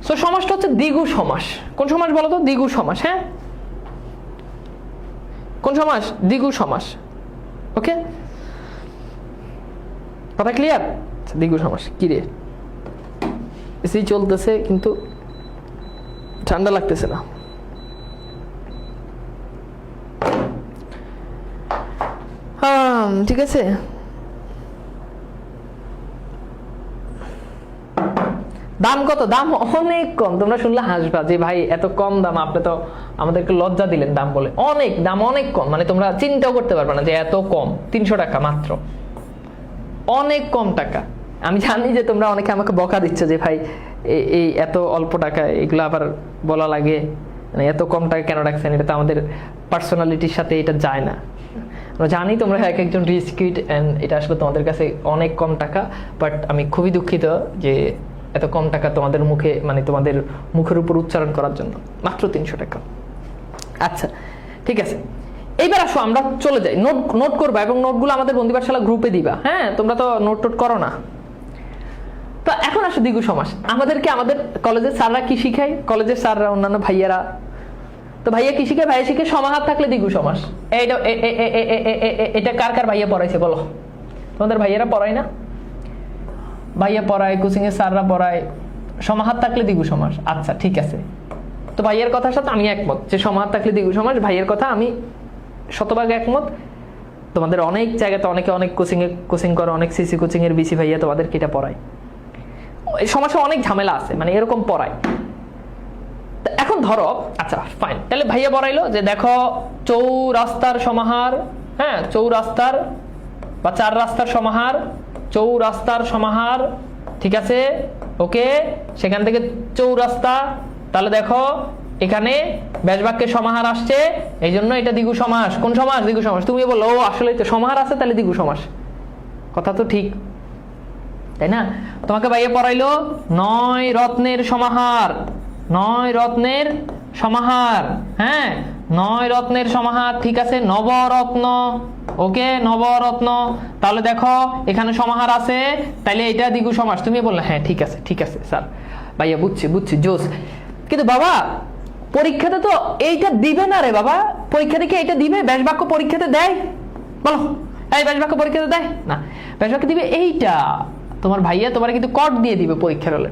সো সমাসটা হচ্ছে দ্বিগু সমাস। কোন সমাস বলো তো? দ্বিগু সমাস। হ্যাঁ, কোন সমাস? দ্বিগু সমাস। ওকে, কথা ক্লিয়ার? দ্বিগু সমাস কি রে? এসি চলতেছে কিন্তু ঠান্ডা লাগতেছে না। ঠিক আছে, দাম কত? দাম অনেক কম। তোমরা শুনলে হাসবা যে ভাই এত কম দাম, আপনি তো আমাদেরকে লজ্জা দিলেন দাম বলে। অনেক দাম, অনেক কম, মানে তোমরা চিন্তাও করতে পারবে না যে এত কম। 300 টাকা মাত্র, অনেক কম টাকা। আমি জানি যে তোমরা অনেকে আমাকে বকা দিচ্ছ যে ভাই এই এত অল্প টাকা এগুলো আবার বলা লাগে, মানে এত কম টাকা কেন রাখছেন? এটা তো আমাদের পার্সোনালিটির সাথে এটা যায় না। আমরা জানি তোমরা এক একজন রিচ কিড এন্ড এটা আসলে তোমাদের কাছে অনেক কম টাকা, বাট আমি খুবই দুঃখিত যে এত কম টাকা তোমাদের মুখে, মানে তোমাদের মুখের উপর উচ্চারণ করার জন্য মাত্র 300 টাকা। আচ্ছা ঠিক আছে, এইবার আসো আমরা চলে যাই। নোট করবা এবং নোটগুলো আমাদের বন্দি পাঠশালা গ্রুপে দিবা। হ্যাঁ, তোমরা তো নোট টোট করো না। তো এখন আসো দ্বিগু সমাস। আমাদেরকে আমাদের কলেজের স্যাররা কি শিখায়? কলেজের স্যাররা, অন্যান্য ভাইয়ারা, তো ভাইয়া কি শিখে? ভাইয়া শিখে সমাহার থাকলে দ্বিগু সমাস। এটা কার কার ভাইয়া পড়াইছে বলো? তোমাদের ভাইয়ারা পড়ায় না? ভাইয়া পড়ায়, কোচিং এর স্যাররা পড়ায়, সমাহার থাকলে দ্বিগু সমাস। আচ্ছা ঠিক আছে, তো ভাইয়ের কথার সাথে আমি একমত যে সমাহার থাকলে দ্বিগু সমাস। ভাইয়ের কথা আমি শতভাগ একমত। তোমাদের অনেক জায়গাতে অনেকে অনেক কোচিং করে, অনেক সিসি কোচিং এর বিসি ভাইয়া তোমাদেরকে এটা পড়ায়। এই সমাজে অনেক ঝামেলা আছে, মানে এরকম পড়ায়। এখন ধরো, আচ্ছা ফাইন, তাহলে ভাইয়া পড়াইলো যে দেখো চৌরাস্তার সমাহার, হ্যাঁ চৌরাস্তার বা 4 রাস্তার সমাহার, চৌরাস্তার সমাহার। ঠিক আছে, ওকে। সেখান থেকে চৌরাস্তা, তাহলে দেখো এখানে ব্যাসবাক্যের সমাহার আসছে, এই জন্য এটা দ্বিগু সমাস। কোন সমাস? দ্বিগু সমাস। তুমি বলো ও আসলে তো সমাহার আছে, তাহলে দ্বিগু সমাস। কথা তো ঠিক, তাই না? তোমাকে ভাইয়া পড়াইলো 9 রত্নের সমাহার, 9 রত্নের সমাহার। হ্যাঁ, 9 রত্নের সমাহার। ঠিক আছে, নবরত্ন। ওকে, নবরত্ন। তাহলে দেখো এখানে সমাহার আছে, তাহলে এটা দ্বিগু সমাস। তুমি বললে হ্যাঁ ঠিক আছে, ঠিক আছে স্যার, ভাইয়া বুঝছি বুঝছি, জোস। কিন্তু বাবা পরীক্ষাতে তো এইটা দিবে না রে বাবা। পরীক্ষাতে কি এইটা দিবে? ব্যাসবাক্য পরীক্ষাতে দেয়? বলো, এই ব্যাসবাক্য পরীক্ষাতে দেয় না? ব্যাসবাক্য দিবে এইটা। তোমার ভাইয়া তোমার কিন্তু কট দিয়ে দিবে পরীক্ষার হলে।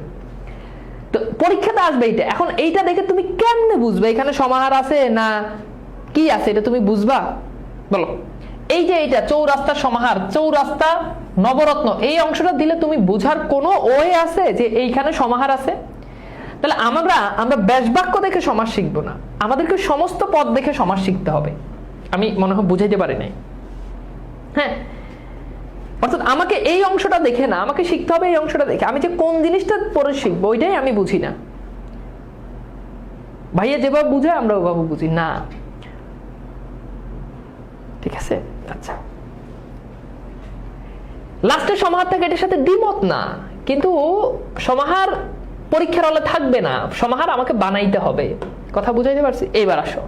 তো পরীক্ষাতে আসবে এইটা। এখন এইটা দেখে তুমি কেমনে বুঝবে এখানে সমাহার আছে না কি আছে? এটা তুমি বুঝবা? বলো, এই যে এইটা চৌরাস্তার সমাহার, চৌরাস্তা নবরত্ন, এই অংশটা দিলে তুমি বুঝার কোনো ওয়ে আছে যে এইখানে সমাহার আছে? তাহলে আমরা ব্যাসবাক্য দেখে সমাস শিখবো না, আমাদেরকে সমস্ত পদ দেখে সমাস শিখতে হবে। আমি মনে হয় বুঝাইতে পারি নাই। হ্যাঁ, অর্থাৎ আমাকে এই অংশটা দেখে না, আমাকে শিখতে হবে এই অংশটা দেখে। আমি যে কোন জিনিসটা পরে শিখবো ওইটাই আমি বুঝি না। ভাইয়া যেভাবে বুঝে আমরা ওভাবে বুঝি না। ঠিক আছে, আচ্ছা। লাস্টের সমাহার থাকে, এটার সাথে দ্বিমত না, কিন্তু সমাহার পরীক্ষার হলে থাকবে না, সমাহার আমাকে বানাইতে হবে। কথা বুঝাইতে পারছি? এইবার আসো,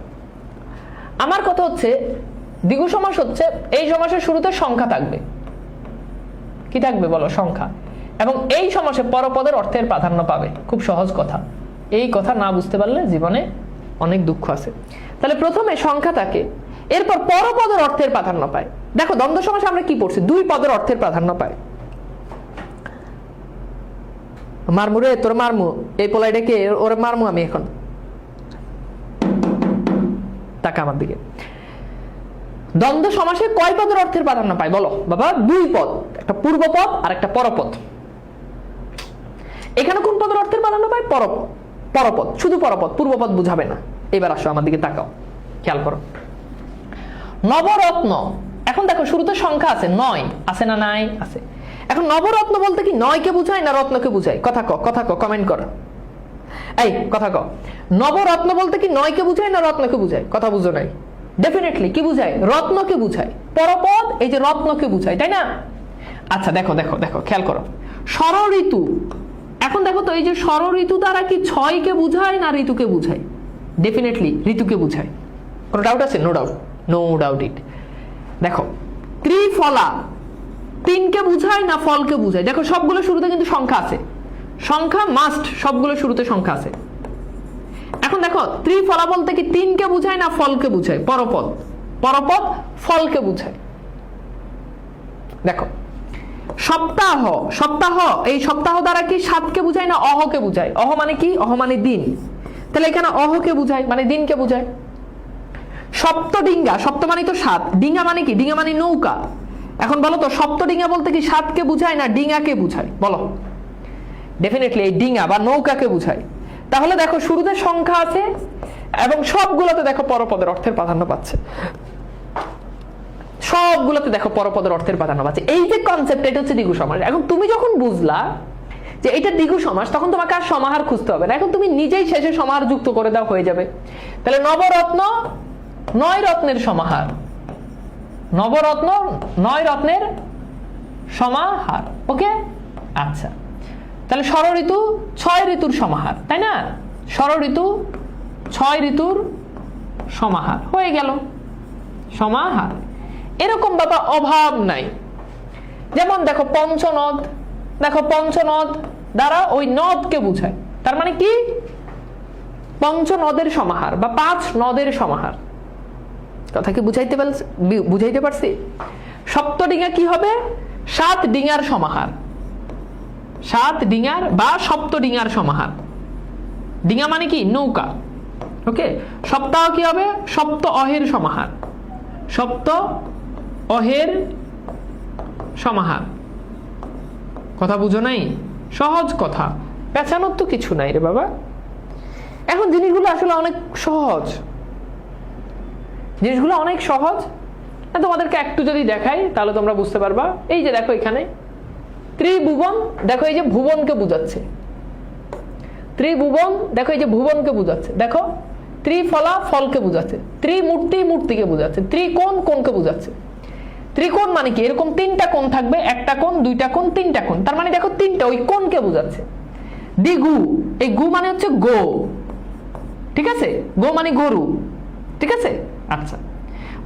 আমার কথা হচ্ছে দ্বিগু সমাস হচ্ছে এই সমাসের শুরুতে সংখ্যা থাকবে। কি থাকবে বলো? সংখ্যা। এবং এই সমাসে পরপদের অর্থের প্রাধান্য পাবে। খুব সহজ কথা, এই কথা না বুঝতে পারলে জীবনে অনেক দুঃখ আছে। তাহলে প্রথমে সংখ্যা থাকে, এরপর পরপদের অর্থের প্রাধান্য পায়। দেখো দ্বন্দ্ব সমাসে আমরা কি পড়ছি, দুই পদের অর্থের প্রাধান্য পায়। মারমু রে তোর মারমু, এই পোলাইটাকে ওরে মারমু আমি এখন, টাকা আমার দিকে। দ্বন্দ্ব সমাসে কয় পদের অর্থের প্রাধান্য পায় বলো বাবা? দুই পদ, একটা পূর্বপদ আর একটা পরপদ। এখানে কোন পদের অর্থের প্রাধান্য পায়? পরপদ, শুধু পরপদ, পূর্বপদ বুঝাবে না। এবার আসো আমার দিকে তাকাও, খেয়াল করো। নবরত্ন, এখন দেখো শুরুতে সংখ্যা আছে, 9 আছে না? নাই আছে। এখন নবরত্ন বলতে কি 9 কে বুঝায় না রত্নকে বুঝায়? কথা ক, কমেন্ট কর। এই কথা ক, নবরত্ন বলতে কি 9 কে বুঝায় না রত্নকে বুঝায়? কথা বুঝো নাই? ডেফিনেটলি কি বুঝায়? রত্নকে বুঝায়। পরপদ এই যে রত্নকে বুঝায়, তাই না? আচ্ছা দেখো দেখো দেখো, খেয়াল করো। ষড়ঋতু, এখন দেখো তো এই যে ষড়ঋতু দ্বারা কি 6 কে বুঝায় না ঋতুকে বুঝায়? ডেফিনেটলি ঋতুকে বুঝায়। কোনো ডাউট আছে? No doubt it. দেখো ত্রিফলা 3 কে বুঝায় না ফলকে বুঝায়? দেখো সবগুলো শুরুতে কিন্তু সংখ্যা আছে, সংখ্যা মাস্ট, সবগুলো শুরুতে সংখ্যা আছে। এখন দেখো ত্রিফলা বলতে কি 3 কে বুঝায় না ফলকে বুঝায়? পরপদ ফলকে বুঝায়। দেখো সপ্তাহ, এই সপ্তাহ দ্বারা কি 7 কে বুঝায় না অহকে বুঝায়? অহ মানে কি? অহ মানে দিন, তাহলে এখানে অহকে বুঝায়, মানে দিনকে বুঝায়। সপ্তডিঙ্গা, সপ্ত মানে তো 7, ডিঙ্গা মানে কি? ডিঙ্গা মানে নৌকা। এখন বলো তো সপ্তডিঙ্গা বলতে কি 7 কে বুঝায় না ডিঙ্গাকে বুঝায়? বলো। ডেফিনেটলি এই ডিঙ্গা বা নৌকাকে বুঝায়। তাহলে দেখো শুরুতে সংখ্যা আছে এবং সবগুলোতে দেখো পরপদের অর্থের প্রাধান্য পাচ্ছে, সবগুলোতে দেখো পরপদের অর্থের প্রাধান্য পাচ্ছে। এই যে কনসেপ্ট, এটা হচ্ছে দ্বিগু সমাস। এখন তুমি যখন বুঝলা যে এটা দ্বিগু সমাস, তখন তোমাকে আর সমাহার খুঁজতে হবে না, এখন তুমি নিজেই শেষে সমাহার যুক্ত করে দাও, হয়ে যাবে। তাহলে নবরত্ন 9 রত্নের সমাহার, নবরত্ন 9 রত্নের সমাহার। ওকে, আচ্ছা। তাহলে ষড়ঋতু 6 ঋতুর সমাহার, তাই না? ষড়ঋতু 6 ঋতুর সমাহার হয়ে গেল, সমাহার। এরকম বাবা অভাব নাই। যেমন দেখো পঞ্চনদ, দেখো পঞ্চনদ দ্বারা ওই নদকে বুঝায়, তার মানে কি? পঞ্চনদের সমাহার বা 5 নদের সমাহার। কথা কি বুঝাইতে পারছি? সপ্তডিঙ্গা কি হবে? 7 ডিঙ্গার সমাহার, 7 ডিঙ্গার বা সপ্তডিঙ্গার সমাহার। ডিঙ্গা মানে কি? নৌকা। ওকে, সপ্তাহ কি হবে? সপ্ত অহের সমাহার, সপ্ত অহের সমাহার। কথা বুঝো নাই? সহজ কথা, পেঁচানোর তো কিছু নাই রে বাবা। এখন জিনিসগুলো আসলে অনেক সহজ, জিনিসগুলো অনেক সহজ। তোমাদেরকে একটু যদি দেখাই তাহলে তোমরা বুঝতে পারবা। এই যে দেখো এখানে ত্রিভুবন, দেখো এই যে ভুবনকে বুঝাচ্ছে। ত্রিভুবন দেখো এই যে ভুবনকে বুঝাচ্ছে। দেখো ত্রিফলা ফলকে বুঝাচ্ছে, ত্রিমূর্তি মূর্তিকে বুঝাচ্ছে, ত্রিকোণ কোণকে বুঝাচ্ছে। ত্রিকোণ মানে কি? এরকম 3টা কোণ থাকবে, একটা কোণ, 2টা কোণ, 3টা কোণ, তার মানে দেখো 3টা, ওই কোণকে বুঝাচ্ছে। দ্বিগু, এই গু মানে হচ্ছে গো, ঠিক আছে? গো মানে গরু, ঠিক আছে? আচ্ছা।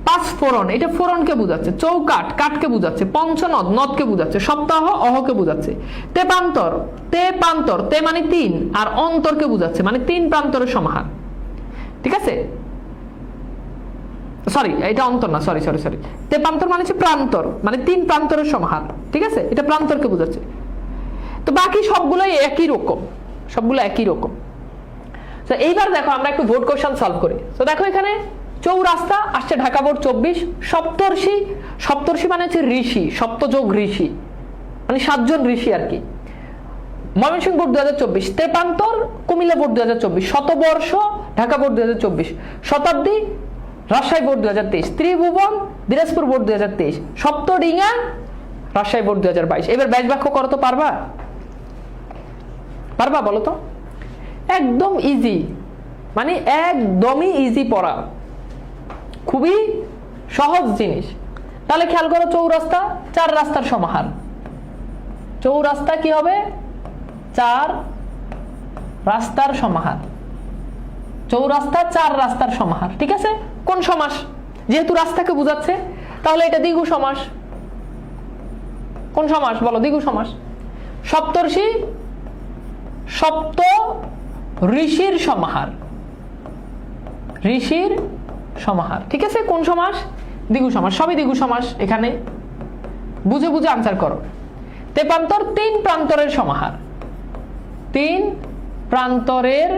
পাঁচফোড়ন, এটা ফোড়নকে বুঝাচ্ছে। চৌকাঠ কাঠকে বুঝাচ্ছে। পঞ্চনদ নদকে বুঝাচ্ছে। সপ্তাহ অহকে বুঝাচ্ছে। তেপান্তর, তে মানে 3 আর অন্তরকে বুঝাচ্ছে, মানে 3 প্রান্তরের সমাহার, ঠিক আছে? সরি, এটা অন্তর না, সরি। তেপান্তর মানে হচ্ছে প্রান্তর, মানে 3 প্রান্তরের সমাহার, ঠিক আছে? এটা প্রান্তরকে বুঝাচ্ছে। তো বাকি সবগুলোই একই রকম, সবগুলো একই রকম। তো এইবার দেখো আমরা একটু বোর্ড কোশ্চেন সলভ করি। তো দেখো এখানে চৌরাস্তা আসছে ঢাকা বোর্ড 24। সপ্তর্ষি মানে হচ্ছে ঋষি, সপ্তযোগ ঋষি মানে 7 জন ঋষি আর কি। ময়মনসিংহ বোর্ড 2024। তেপান্তর কুমিল্লা বোর্ড 2024। শতবর্ষ ঢাকা বোর্ড 2024। শতাব্দী রাজশাহী বোর্ড 2023। ত্রিভুবন দিনাজপুর বোর্ড 2023। সপ্তডিঙ্গা রাজশাহী বোর্ড 2022। এবার ব্যাস বাক্য করো তো, পারবা? বলো তো? একদম ইজি, মানে একদমই ইজি পড়া, খুবই সহজ জিনিস। তাহলে খেয়াল করো, চৌরাস্তা 4 রাস্তার সমাহার। চৌরাস্তা কি হবে? 4 রাস্তার সমাহার। চৌরাস্তা 4 রাস্তার সমাহার, ঠিক আছে? কোন সমাস? যেহেতু রাস্তাকে বুঝাচ্ছে তাহলে এটা দ্বিগু সমাস। কোন সমাস বলো? দ্বিগু সমাস। সপ্তর্ষি সপ্ত ঋষির সমাহার, ঋষির সমাহার। ঠিক আছে, কোন সমাস? দ্বিগু সমাস, সবই দ্বিগু সমাস। এখানে বুঝে বুঝে আনসার করো। তেপান্তর তিন প্রান্তরের সমাহার, তিন প্রান্তরের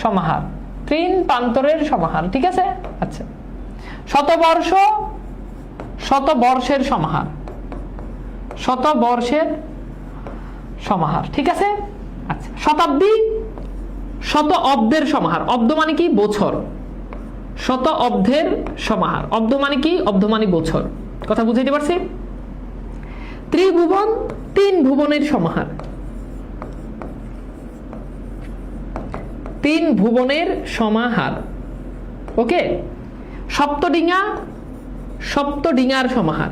সমাহার, তিন প্রান্তরের সমাহার। ঠিক আছে, আচ্ছা। শতবর্ষ, শতবর্ষের সমাহার, শতবর্ষের সমাহার। ঠিক আছে, আচ্ছা। শতাব্দী, শত অব্দের সমাহার। অব্দ মানে কি? বছর। শত অব্দের সমাহার। অব্দ মানে কি? অব্দ মানে বছর। কথা বুঝাইতে পারছি? ত্রিভুবন, তিন ভুবনের সমাহার, তিন ভুবনের সমাহার। ওকে। সপ্তডিঙা, সপ্তডিঙার সমাহার।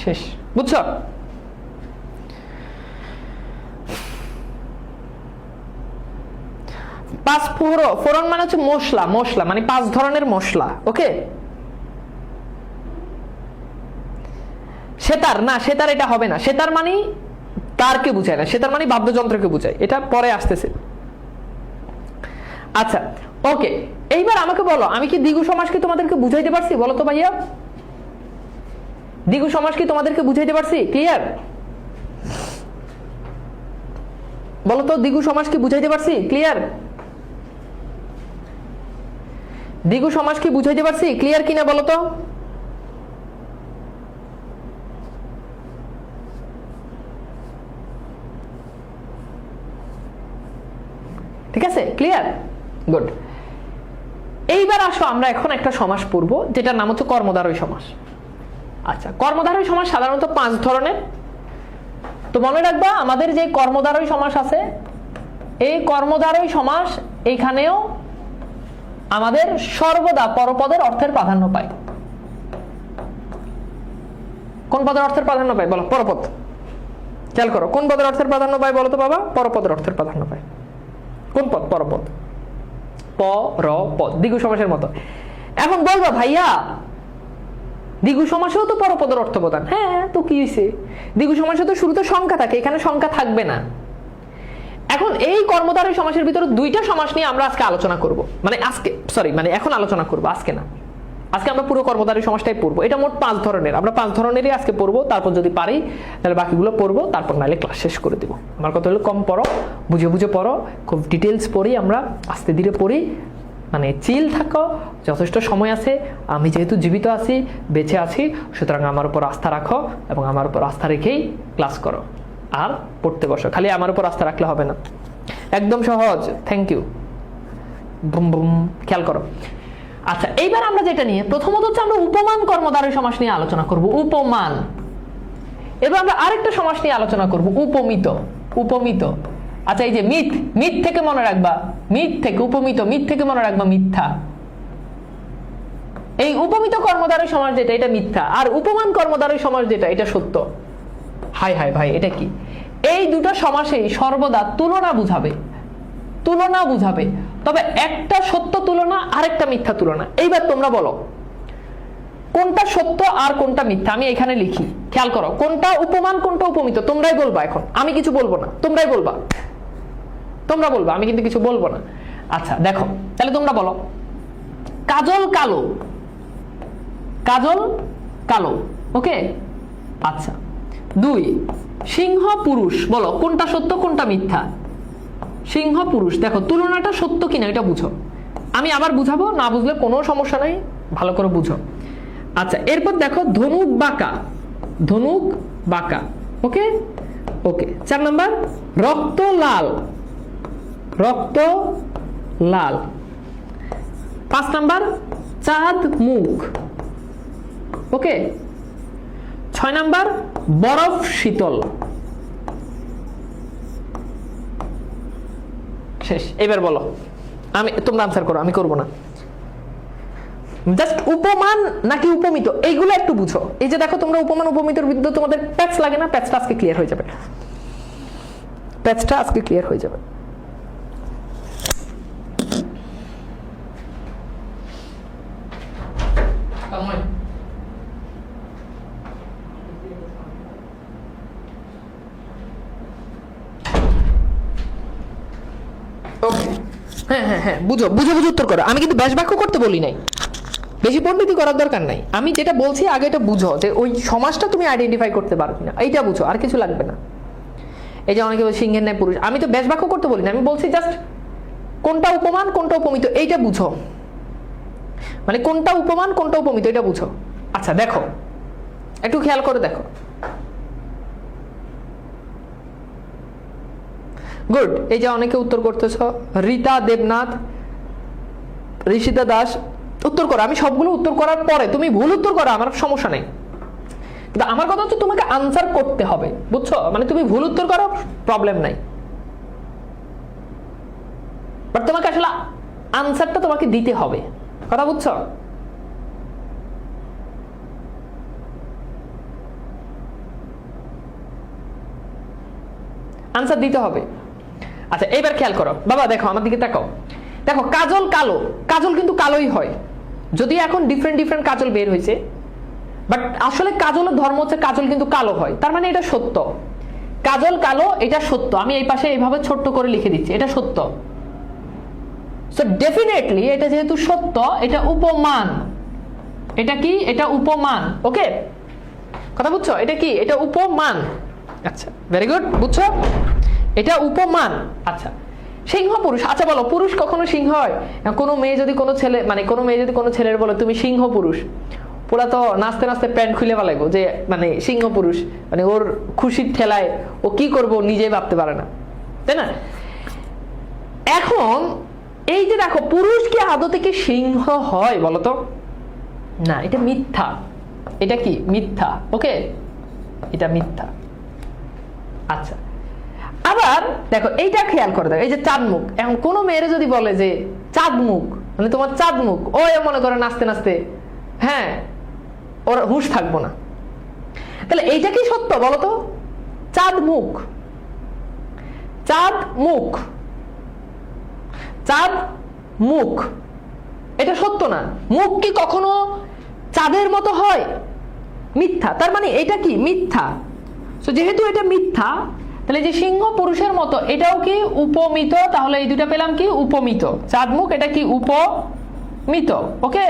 শেষ। বুঝছো? পাঁচ ফোড়ন মানে হচ্ছে মশলা, মশলা মানে 5 ধরনের মশলা। ওকে। সেতার না, সেতার এটা হবে না। সেতার মানে তারকে বুঝায় না, সেতার মানে বাদ্যযন্ত্রকে বুঝায়। এটা পরে আসতেছে। আচ্ছা, ওকে। এইবার আমাকে বলো, আমি কি দ্বিগু সমাস কি তোমাদেরকে বুঝাইতে পারছি? বলো তো ভাইয়া, দ্বিগু সমাস কি তোমাদেরকে বুঝাইতে পারছি? ক্লিয়ার? বলো তো, দ্বিগু সমাস কি বুঝাইতে পারছি? ক্লিয়ার? দ্বিগু সমাস কি বুঝাইতে পারছি? ক্লিয়ার কিনা বলো তো? ঠিক আছে, ক্লিয়ার? গুড। এইবার আসো আমরা এখন একটা সমাস পড়বো যেটার নাম হচ্ছে কর্মধারয় সমাস। আচ্ছা, কর্মধারয় সমাস সাধারণত 5 ধরনের। তো মনে রাখবা, আমাদের যে কর্মধারয় সমাস আছে, এই কর্মধারয় সমাস এইখানেও আমাদের সর্বদা পরপদের অর্থের প্রাধান্য পায়। কোন পদের অর্থের প্রাধান্য পায়? বলো। পরপদ। খেয়াল করো, কোন পদের অর্থের প্রাধান্য পায় বলো তো বাবা? পরপদের অর্থের প্রাধান্য পায়। কোন পদ? পরপদ। পরপদ, দ্বিগু সমাসের মতো। এখন বলবা ভাইয়া, দ্বিগু সমাসেও তো পরপদের অর্থ প্রদান। হ্যাঁ, তো কি হয়েছে? দ্বিগু সমাসে তো শুরুতে সংখ্যা থাকে, এখানে সংখ্যা থাকবে না। এখন এই কর্মধারয় সমাসের ভিতরে 2টা সমাস নিয়ে আমরা আজকে আলোচনা করব। মানে আজকে, সরি, মানে এখন আলোচনা করব, আজকে না। আজকে আমরা পুরো কর্মধারয় সমাসটাই পড়বো। এটা মোট 5 ধরনের। আমরা 5 ধরনেরই আজকে পড়বো। তারপর যদি পারি তাহলে বাকিগুলো পড়বো, তারপর নাহলে ক্লাস শেষ করে দিব। আমার কথা হলো, কম পড়ো, বুঝে বুঝে পড়ো, খুব ডিটেলস পড়ি আমরা, আস্তে ধীরে পড়ি, মানে চিল থাকো, যথেষ্ট সময় আছে। আমি যেহেতু জীবিত আছি, বেঁচে আছি, সুতরাং আমার উপর আস্থা রাখো এবং আমার উপর আস্থা রেখেই ক্লাস করো আর পড়তে বসো। খালি আমার উপর আস্থা রাখলে হবে না। একদম সহজ। Thank you. Boom boom. খেয়াল করো। আচ্ছা, এইবার আমরা যেটা নিয়ে প্রথমত হচ্ছে আমরা উপমান কর্মধারয় সমাস নিয়ে আলোচনা করব। উপমান। এবার আমরা আরেকটা সমাস নিয়ে আলোচনা করব, উপমিত। উপমিত। আচ্ছা, এই যে মিথ, মিথ থেকে মনে রাখবা, মিথ থেকে উপমিত, মিথ থেকে মনে রাখবা মিথ্যা। এই উপমিত কর্মধারয় সমাস যেটা, এটা মিথ্যা। আর উপমান কর্মধারয় সমাস যেটা, এটা সত্য। হাই হাই ভাই, এটা কি? এই দুটো সমাসেই সর্বদা তুলনা বুঝাবে, তুলনা বুঝাবে। তবে একটা সত্য তুলনা, আরেকটা মিথ্যা তুলনা। এইবার তোমরা বলো কোনটা সত্য আর কোনটা মিথ্যা। আমি এখানে লিখি, খেয়াল করো, কোনটা উপমান কোনটা উপমিত তোমরাই বলবা। এখন আমি কিছু বলবো না, তোমরাই বলবা। তোমরা বলবা, আমি কিন্তু কিছু বলবো না। আচ্ছা দেখো, তাহলে তোমরা বলো, কাজল কালো, কাজল কালো। ওকে। আচ্ছা, 2 সিংহ পুরুষ। বলো কোনটা সত্য কোনটা মিথ্যা? সিংহ পুরুষ। দেখো তুলনাটা সত্য কিনা এটা বুঝো। আমি আবার বুঝাবো, না বুঝলে কোনো সমস্যা নাই, ভালো করে বুঝো। আচ্ছা, এরপর দেখো ধনুক বাঁকা, ধনুক বাঁকা। ওকে ওকে। 4 নাম্বার রক্ত লাল, রক্ত লাল। 5 নাম্বার চাঁদ মুখ। ওকে। 6 নাম্বার বরফ শীতল। শেষ। এবার বলো, আমি, তোমরা আনসার করো, আমি করবো না। জাস্ট উপমান নাকি উপমিত এইগুলো একটু বুঝো। এই যে দেখো, তোমরা উপমান উপমিতর বিরুদ্ধে তোমাদের প্যাচ লাগে না? প্যাচটা আজকে ক্লিয়ার হয়ে যাবে, প্যাচটা আজকে ক্লিয়ার হয়ে যাবে। হ্যাঁ হ্যাঁ হ্যাঁ, বুঝো বুঝো বুঝো উত্তর করো। আমি কিন্তু ব্যাস বাক্য করতে বলি নাই, বেশি পণ্ডিতি করার দরকার নাই। আমি যেটা বলছি আগে এটা বুঝো যে ওই সমাজটা তুমি আইডেন্টিফাই করতে পারো কিনা, এইটা বুঝো, আর কিছু লাগবে না। এই যে অনেকে বলে সিংহের ন্যায় পুরুষ, আমি তো ব্যাস বাক্য করতে বলি না, আমি বলছি জাস্ট কোনটা উপমান কোনটা উপমিত এইটা বুঝো, মানে কোনটা উপমান কোনটা উপমিত এটা বুঝো। আচ্ছা দেখো, একটু খেয়াল করে দেখো। গুড, এই যে অনেকে উত্তর করতেছ, রীতা দেবনাথ, ঋষিতা দাস, উত্তর করো। আমি সবগুলো উত্তর করার পরে তুমি ভুল উত্তর করো, আমার সমস্যা নেই, কিন্তু আমার কথা হচ্ছে তোমাকে আনসার করতে হবে, বুঝছো? মানে তুমি ভুল উত্তর করো, প্রবলেম নাই, বাট তোমাকে আসলে আনসারটা তোমাকে দিতে হবে, কথা বুঝছো? আনসার দিতে হবে। আচ্ছা এইবার খেয়াল করো বাবা, দেখো আমার দিকে তাকাও, দেখো কাজল কালো, কাজল কিন্তু কালোই হয়, যদি এখন ডিফারেন্ট ডিফারেন্ট কাজল বের হয়েছে, বাট আসলে কাজলের ধর্ম হচ্ছে কাজল কিন্তু কালো হয়, তার মানে এটা সত্য। কাজল কালো, এটা সত্য। আমি এই পাশে এইভাবে ছোট্ট করে লিখে দিচ্ছি, এটা সত্য। সো ডেফিনেটলি এটা যেহেতু সত্য, এটা উপমান। এটা কি? এটা উপমান। ওকে, কথা বুঝছো? এটা কি? এটা উপমান। আচ্ছা ভেরি গুড, বুঝছো? এটা উপমান। আচ্ছা সিংহ পুরুষ, আচ্ছা বলো পুরুষ কখনো সিংহ হয়? কোনো মেয়ে যদি কোনো ছেলে, মানে কোনো মেয়ে যদি কোনো ছেলের বলে তুমি সিংহ পুরুষ, ওরা তো নাচতে নাচতে প্যান্ট খুলে ফেলাইবো যে মানে সিংহ পুরুষ, মানে ওর খুশির ঠেলায় ও কি করবো নিজেই ভাবতে পারে না, তাই না? এখন এই যে দেখো, পুরুষ কি আদৌ থেকে সিংহ হয় বলতো? না, এটা মিথ্যা। এটা কি? মিথ্যা। ওকে, এটা মিথ্যা। আচ্ছা আবার দেখো এইটা খেয়াল করে দেখো, এই যে চাঁদ মুখ, এখন কোনো মেয়েরে যদি বলে যে চাঁদ মুখ, মানে তোমার চাঁদ মুখ, ও মনে করে নাচতে নাচতে, হ্যাঁ ওর হুঁশ থাকবো না, তাহলে এইটা কি সত্য বলতো? চাঁদ মুখ, চাঁদ মুখ, চাঁদ মুখ, এটা সত্য না। মুখ কি কখনো চাঁদের মতো হয়? মিথ্যা। তার মানে এটা কি? মিথ্যা। সো যেহেতু এটা মিথ্যা, তাহলে যে সিংহ পুরুষের মতো এটাও কি? উপমিত। তাহলে এই দুটা পেলাম কি? উপমিত। চাঁদ মুখ এটা কি? উপমিত। ওকে,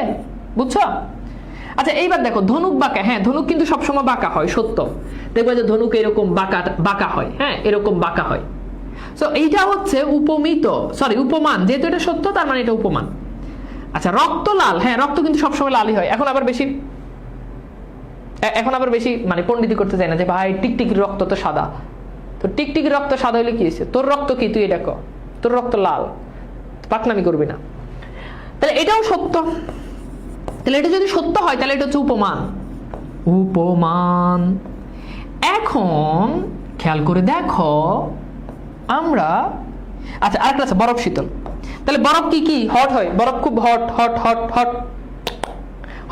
বুঝছো? আচ্ছা এইবার দেখো ধনুক বাঁকা, হ্যাঁ ধনুক কিন্তু সবসময় বাঁকা হয়, সত্য। দেখবে যে ধনুক এরকম বাঁকা বাঁকা হয়, হ্যাঁ এরকম বাঁকা হয়। সো এইটা হচ্ছে উপমিত, সরি উপমান। যেহেতু এটা সত্য তার মানে এটা উপমান। আচ্ছা রক্ত লাল, হ্যাঁ রক্ত কিন্তু সবসময় লালই হয়। এখন আবার বেশি মানে পণ্ডিতি করতে চাই না যে ভাই টিকটিকির রক্ত তো সাদা, তো টিকটিকির রক্ত সাদা হলে কি হয়েছে? তোর রক্ত কি? তুই এটা কর, তোর রক্ত লাল, পাকনামি করবি না। তাহলে এটাও সত্য। তাহলে এটা যদি সত্য হয় তাহলে এটা হচ্ছে উপমান। উপমান। এখন খেয়াল করে দেখো আমরা, আচ্ছা আরেকটা আছে বরফ শীতল। তাহলে বরফ কি কি হট হয়? বরফ খুব hot hot hot hot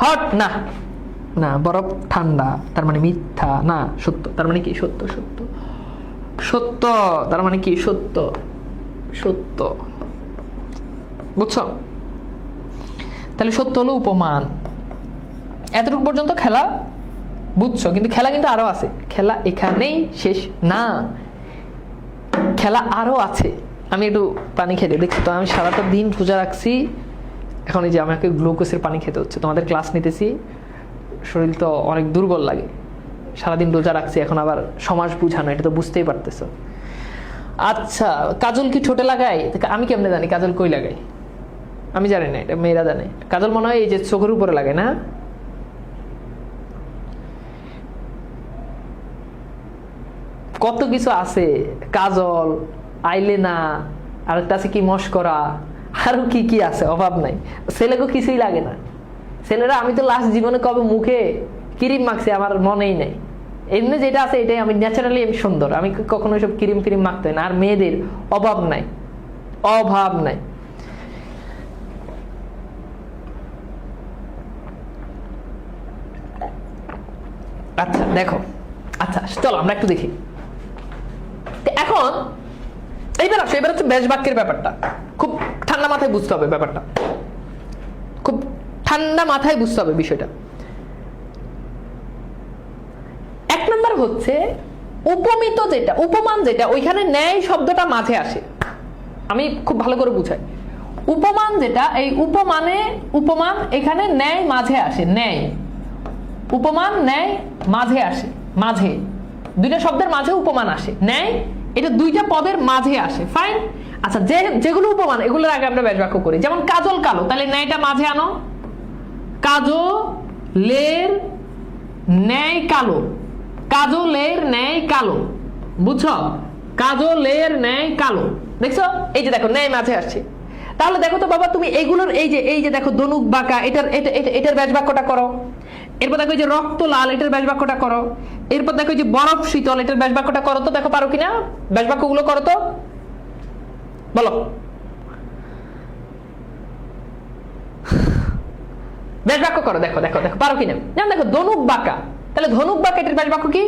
hot না, না বরফ ঠান্ডা, তার মানে মিথ্যা না, সত্য। তার মানে কি? সত্য। সত্য সত্য তার মানে কি? সত্য সত্য, বুঝছো? তাহলে সত্য হলো উপমান। এতটুকু পর্যন্ত খেলা বুঝছো, কিন্তু খেলা কিন্তু আরো আছে। খেলা এখানেই শেষ না, খেলা আরো আছে। আমি একটু পানি খেতে দেখছি তো, আমি সারাটা দিন রোজা রাখছি, এখন এই যে আমাকে গ্লুকোজের পানি খেতে হচ্ছে। তোমাদের ক্লাস নিতেছি, শরীর তো অনেক দুর্বল লাগে, সারাদিন রোজা রাখছি, এখন আবার সমাজ বুঝানো, এটা তো বুঝতেই পারতেছো। আচ্ছা কাজল কি ঠোঁটে লাগাই? আমি কেমনে জানি কাজল কই লাগাই? আমি জানি না, এটা মেয়েরা জানে। কাজল মনে হয় এই যে চোখের উপরে লাগে না? কত কিছু আছে, কাজল, আইলেনা, আর একটা আছে কি মস্করা, আরো কি কি আছে, অভাব নাই। ছেলেকে কিছুই লাগে না। ছেলেরা, আমি তো লাস্ট জীবনে কবে মুখে ক্রিম মাখছি আমার মনেই নাই। এমনি যেটা আছে এটাই আমি ন্যাচারালি, আমি সুন্দর, আমি কখনো সব ক্রিম ফ্রিম মাখতে হয় না। আর মেয়েদের অভাব নাই, অভাব নাই। আচ্ছা দেখো, আচ্ছা চলো আমরা একটু দেখি। এখন এইবার আসো, এবার হচ্ছে ব্যাস বাক্যের ব্যাপারটা। খুব ঠান্ডা মাথায় বুঝতে হবে ব্যাপারটা, খুব ঠান্ডা মাথায় বুঝতে হবে বিষয়টা। এক নম্বর হচ্ছে উপমিত যেটা, উপমান যেটা, ওইখানে ন্যায় শব্দটা মাঝে আসে। আমি খুব ভালো করে বুঝাই। উপমান যেটা, এই উপমান এখানে ন্যায় মাঝে আসে, ন্যায় উপমান ন্যায় মাঝে আসে, মাঝে দুইটা শব্দের মাঝে উপমান আসে, ন্যায় এটা দুইটা পদের মাঝে আসে, ফাইন। আচ্ছা, যেগুলো উপমান এগুলোর আগে আমরা ব্যাস বাক্য করি, যেমন কাজল কালো, তাহলে ন্যায়টা মাঝে আনো, কাজলের ন্যায় কালো, কাজলের ন্যায় কালো, বুঝছো? কাজলের ন্যায় কালো, দেখছো? এই যে দেখো ন্যায় মাঝে আসছে। তাহলে দেখো তো বাবা তুমি এগুলোর এই যে দেখো দনুক বাঁকা, এটার ব্যাস বাক্যটা করো। এরপর দেখো যে রক্ত লাল, এটার ব্যাস বাক্যটা করো। এরপর দেখো যে বরফ শীতল, এটার ব্যাস বাক্যটা করো তো, দেখো পারো কিনা ব্যাস বাক্যগুলো করো তো, বলো ব্যাস বাক্য করো, দেখো দেখো দেখো পারো কিনা। যেমন দেখো ধনুক বাঁকা, তাহলে ধনুক বাঁকা এটার ব্যাস বাক্য কি?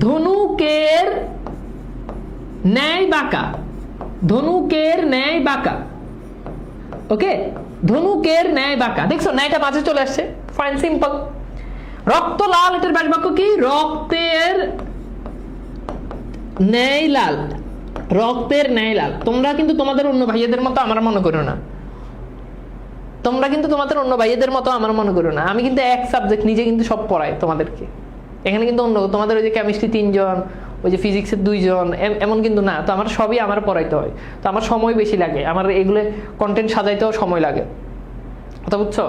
ধনুকের ন্যায় বাঁকা, ধনুকের ন্যায় বাঁকা, ওকে, ধনুকের ন্যায় বাঁকা, দেখছো ন্যায়টা মাঝে চলে আসছে, ফাইন, সিম্পল। রক্ত লাল এটার ব্যাস বাক্য কি? রক্তের ন্যায় লাল, রক্তের ন্যায় লাল। তোমরা কিন্তু তোমাদের অন্য ভাইয়েদের মতো আমার মনে করো না, তোমরা কিন্তু তোমাদের অন্য ভাইয়েদের মতো আমার মনে করো না। আমি কিন্তু এক সাবজেক্ট নিজে কিন্তু সব পড়াই তোমাদেরকে, এখানে কিন্তু অন্য তোমাদের ওই যে কেমিস্ট্রি 3 জন, ওই যে ফিজিক্সের 2 জন, এমন কিন্তু না। তো আমার সবই আমার পড়াইতে হয়, তো আমার সময় বেশি লাগে, আমার এগুলো কন্টেন্ট সাজাইতেও সময় লাগে, কথা বুঝছো?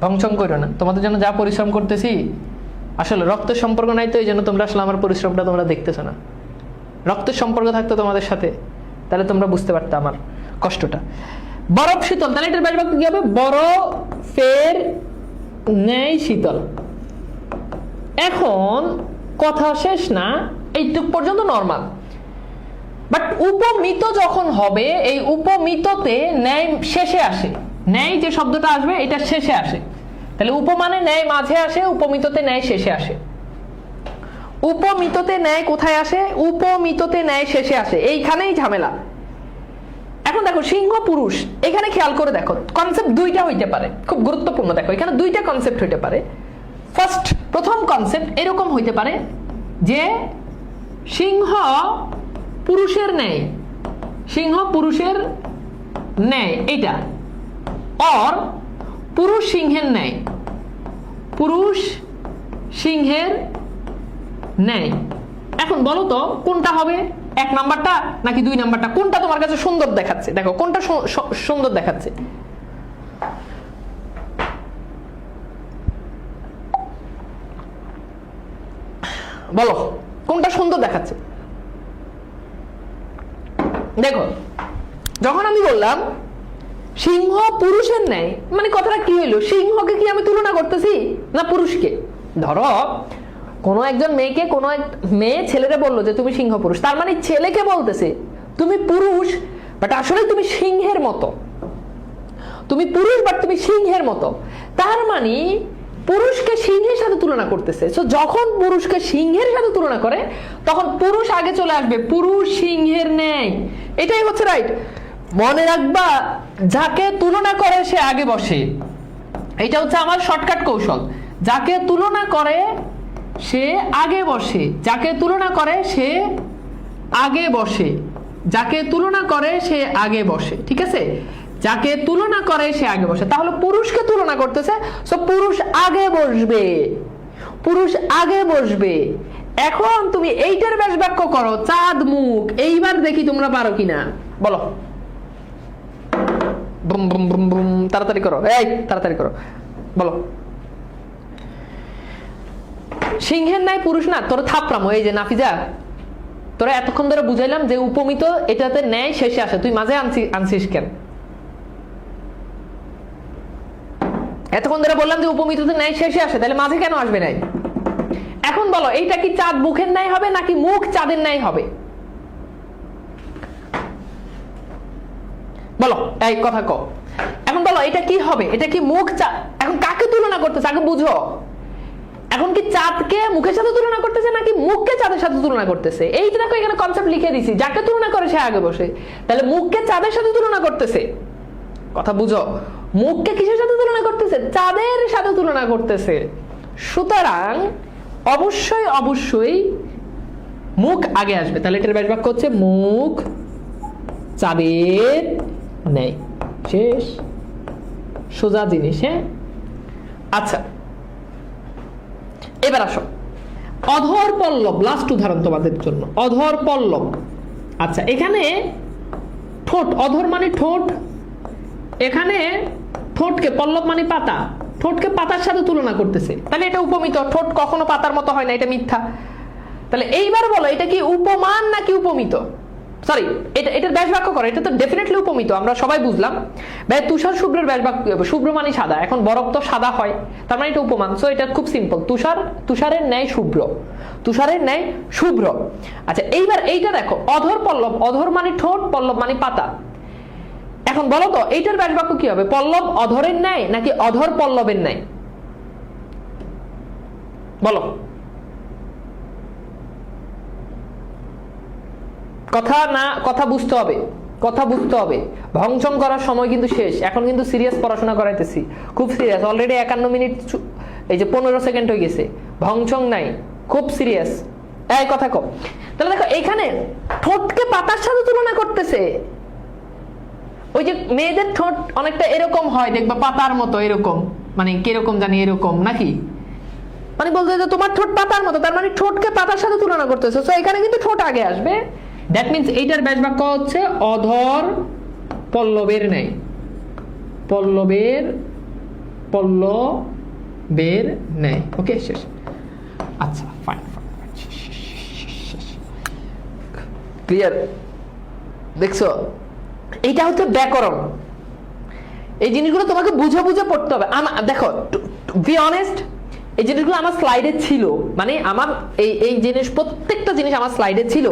ভংচং করো না, তোমাদের জন্য যা পরিশ্রম করতেছি আসলে রক্তের সম্পর্ক নাই, তো এই জন্য তোমরা আসলে আমার পরিশ্রমটা তোমরা দেখতেছো না। রক্তের সম্পর্ক থাকতো তোমাদের সাথে, তাহলে তোমরা বুঝতে পারতো আমার কষ্টটা। বরফ শীতল, তাহলে এটার ব্যাস বাক্য কি হবে? বরফের ন্যায় শীতল। এখন কথা শেষ না, এইটুক পর্যন্ত নরমাল, বাট উপমিত যখন হবে, এই উপমিততে ন্যায় শেষে আসে, ন্যায় যে শব্দটা আসবে এটা শেষে আসে। তাহলে উপমানে ন্যায় মাঝে আসে, উপমিততে ন্যায় শেষে আসে। উপমিততে ন্যায় কোথায় আসে? উপমিততে ন্যায় শেষে আসে, এইখানেই ঝামেলা। এখন দেখো সিংহ পুরুষ, এখানে খেয়াল করে দেখো কনসেপ্ট দুইটা হইতে পারে, খুব গুরুত্বপূর্ণ। দেখো এখানে দুইটা কনসেপ্ট হইতে পারে। প্রথম কনসেপ্ট এরকম হইতে পারে যে সিংহ পুরুষের ন্যায়, সিংহ পুরুষের ন্যায় এটা, অর পুরুষ সিংহের ন্যায়, পুরুষ সিংহের ন্যায়। এখন বলো তো কোনটা হবে, 1 নাম্বারটা নাকি 2 নাম্বারটা? কোনটা তোমার কাছে সুন্দর দেখাচ্ছে? দেখো কোনটা সুন্দর দেখাচ্ছে, বলো কোনটা সুন্দর দেখাচ্ছে? দেখো যখন আমি বললাম সিংহ পুরুষের ন্যায়, মানে কথাটা কি হইলো? সিংহকে কি আমি তুলনা করতেছি না পুরুষকে? ধরো কোনো একজন মেয়েকে, কোনো এক মেয়ে ছেলেরে বললো যে তুমি সিংহ পুরুষ, তার মানে ছেলেকে বলতেছে তুমি পুরুষ, বাট আসলে তুমি সিংহের মতো, তুমি পুরুষ বাট তুমি সিংহের মতো। তার মানে পুরুষকে সিংহের সাথে তুলনা করতেছে। সো যখন পুরুষকে সিংহের সাথে তুলনা করে তখন পুরুষ আগে চলে আসবে, পুরুষ সিংহের ন্যায়, এটাই হচ্ছে রাইট। মনে রাখবা, যাকে তুলনা করে সে আগে বসে, এটা হচ্ছে আমার শর্টকাট কৌশল। যাকে তুলনা করে সে আগে বসে, যাকে তুলনা করে সে আগে বসে, যাকে তুলনা করে সে আগে বসে, ঠিক আছে? যাকে তুলনা করে সে আগে বসে, তাহলে পুরুষকে তুলনা করতেছে, সো পুরুষ আগে বসবে, পুরুষ আগে বসবে। এখন তুমি এইটার ব্যাস বাক্য করো, চাঁদ মুখ। এইবার দেখি তোমরা পারো কিনা, বলো বুম বুম বুম বুম, তাড়াতাড়ি করো, এই তাড়াতাড়ি করো, বলো। সিংহের ন্যায় পুরুষ না, তোর থাপড়াম। এই যে নাফিজা, তোরা এতক্ষণ ধরে বুঝাইলাম যে উপমিত এটাতে ন্যায় শেষে আসে, তুই মাঝে আনছিস কেন? এতক্ষণ ধরে বললাম যে উপমিততে ন্যায় শেষে আসে, তাহলে মাঝে কেন আসবে নাই? এখন বলো এইটা কি চাঁদ মুখের ন্যায় হবে নাকি মুখ চাঁদের ন্যায় হবে? বলো, এই কথা কও। এখন বলো এটা কি হবে? এটা কি মুখ চাঁদ? এখন কাকে তুলনা করতেছে আগে বুঝো। এখন কি চাঁদকে মুখের সাথে তুলনা করতেছে নাকি মুখকে চাঁদের সাথে তুলনা করতেছে? এইটা দেখো এখানে কনসেপ্ট লিখে দিছি, যাকে তুলনা করে সে আগে বসে, তাহলে মুখকে চাঁদের সাথে তুলনা করতেছে, কথা বুঝো। মুখকে কিসের সাথে তুলনা করতেছে? চাঁদের সাথে তুলনা করতেছে। সুতরাং অবশ্যই অবশ্যই মুখ আগে আসবে। তাহলে এটার ব্যাস বাক্য হচ্ছে মুখ চাঁদের নেয়। শেষ, সোজা জিনিস। হ্যাঁ, আচ্ছা এবার আসো অধর পল্লব, লাস্ট উদাহরণ তোমাদের জন্য, অধর পল্লব। আচ্ছা এখানে ঠোঁট, অধর মানে ঠোঁট, এখানে ঠোঁটকে, পল্লব মানে পাতা, ঠোঁটকে পাতার সাথে তুলনা করতেছে, তাহলে এটা উপমিত। ঠোঁট কখনো পাতার মতো হয় না, এটা মিথ্যা। তাহলে এইবার বলো এটা কি উপমান নাকি উপমিত? সরি, এটার ব্যাস বাক্য করো, এটা তো ডেফিনেটলি উপমিত, আমরা সবাই বুঝলাম। ভাই তুষার শুভ্রের ব্যাস বাক্য, শুভ্র মানে সাদা, এখন বরফ তো সাদা হয়, তার মানে এটা উপমান। সো এটা খুব সিম্পল, তুষারের ন্যায় শুভ্র, তুষারের ন্যায় শুভ্র। আচ্ছা এইবার এইটা দেখো, অধর পল্লব, অধর মানে ঠোঁট, পল্লব মানে পাতা। এখন বলো তো এইটার ব্যাস বাক্য কি হবে? পল্লব অধরের ন্যায় নাকি অধর পল্লবের ন্যায়? বলো। কথা বুঝতে হবে, কথা বুঝতে হবে। ভংচং করার সময় কিন্তু শেষ, এখন কিন্তু সিরিয়াস পড়াশোনা করাইতেছি, খুব সিরিয়াস। অলরেডি 51 মিনিট, এই যে 15 সেকেন্ড হয়ে গেছে, ভংচং নাই, খুব সিরিয়াস। এই কথা কও। তাহলে দেখো এখানে ঠোঁটকে পাতার সাথে তুলনা করতেছে। ওই যে মেয়েদের ঠোঁট অনেকটা এরকম হয়, দেখবা পাতার মতো, এরকম, মানে কিরকম জানি এরকম নাকি, মানে বলতে যে তোমার ঠোঁট পাতার মতো, তার মানে ঠোঁটকে পাতার সাথে তুলনা করতেছে। সো এখানে কিন্তু ঠোঁট আগে আসবে। দ্যাট মিন্স এইটার ব্যাস বাক্য হচ্ছে অধর পল্লবের ন্যায়, পল্লবের ন্যায়। ওকে, শেষ। আচ্ছা ফাইন, ক্লিয়ার? দেখছো, এইটা হচ্ছে ব্যাকরণ। এই জিনিসগুলো তোমাকে বুঝে বুঝে পড়তে হবে। দেখো, বি অনেস্ট, এই জিনিসগুলো আমার স্লাইডে ছিল, মানে আমার এই জিনিস, প্রত্যেকটা জিনিস আমার স্লাইডে ছিল,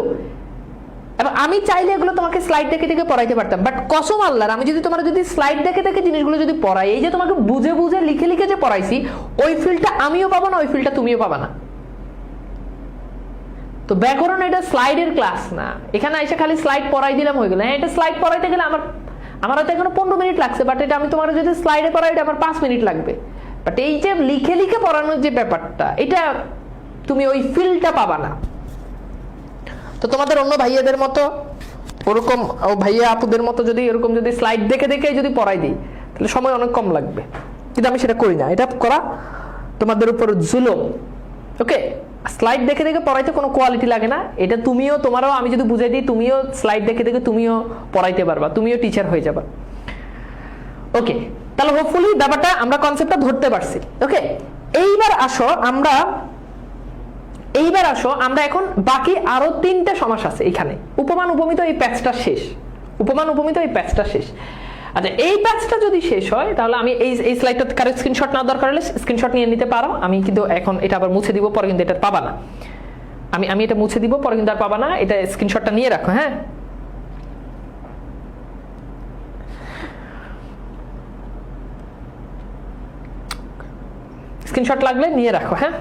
এবং আমি চাইলে এগুলো তোমাকে স্লাইড দেখে দেখে পড়াইতে পারতাম। বাট কসম আল্লাহর, আমি যদি তোমার যদি স্লাইড দেখে দেখে জিনিসগুলো যদি পড়াই, এই যে তোমাকে বুঝে বুঝে লিখে লিখে যে পড়াইছি, ওই ফিলটা আমিও পাবো না, ওই ফিলটা তুমিও পাবা না। তো ব্যাকরণ এটা স্লাইডের ক্লাস না, এখানে এসে খালি স্লাইড পড়াই দিলাম হয়ে গেল। হ্যাঁ, এটা স্লাইড পড়াইতে গেলে আমার হয়তো এখনো 15 মিনিট লাগছে, বাট এটা আমি তোমার যদি স্লাইডে পড়াই, এটা আমার 5 মিনিট লাগবে। বাট এই যে লিখে লিখে পড়ানোর যে ব্যাপারটা, এটা তুমি ওই ফিলটা পাবা না। তো তোমাদের অন্য ভাইয়াদের মতো, ওরকম ভাইয়া আপুদের মতো যদি এরকম যদি স্লাইড দেখে দেখে যদি পড়াই দিই, তাহলে সময় অনেক কম লাগবে। কিন্তু আমি সেটা করি না, এটা করা তোমাদের উপর জুলুম। ওকে, স্লাইড দেখে দেখে পড়াইতে কোনো কোয়ালিটি লাগে না। এটা তুমিও, তোমারও আমি যদি বুঝাই দিই, তুমিও স্লাইড দেখে দেখে তুমিও পড়াইতে পারবা, তুমিও টিচার হয়ে যাবা। ওকে, তাহলে হোপফুলি ব্যাপারটা আমরা কনসেপ্টটা ধরতে পারছি। ওকে, এইবার আসো আমরা এখন বাকি আরো 3টে সমাস আছে এখানে। উপমান উপমিত এই প্যাচটা শেষ, উপমান উপমিত এই প্যাচটা শেষ। আচ্ছা, এই প্যাচটা যদি শেষ হয়, তাহলে আমি এই স্লাইডটা কারো স্ক্রিনশট নেওয়ার দরকার হলে স্ক্রিনশট নিয়ে নিতে পারো। আমি কিন্তু এখন এটা আবার মুছে দিব, পরে কিন্তু এটা পাবা না। আমি এটা মুছে দিব, পরে কিন্তু আর পাবা না। এটা স্ক্রিনশটটা নিয়ে রাখো। হ্যাঁ, স্ক্রিনশট লাগলে নিয়ে রাখো। হ্যাঁ,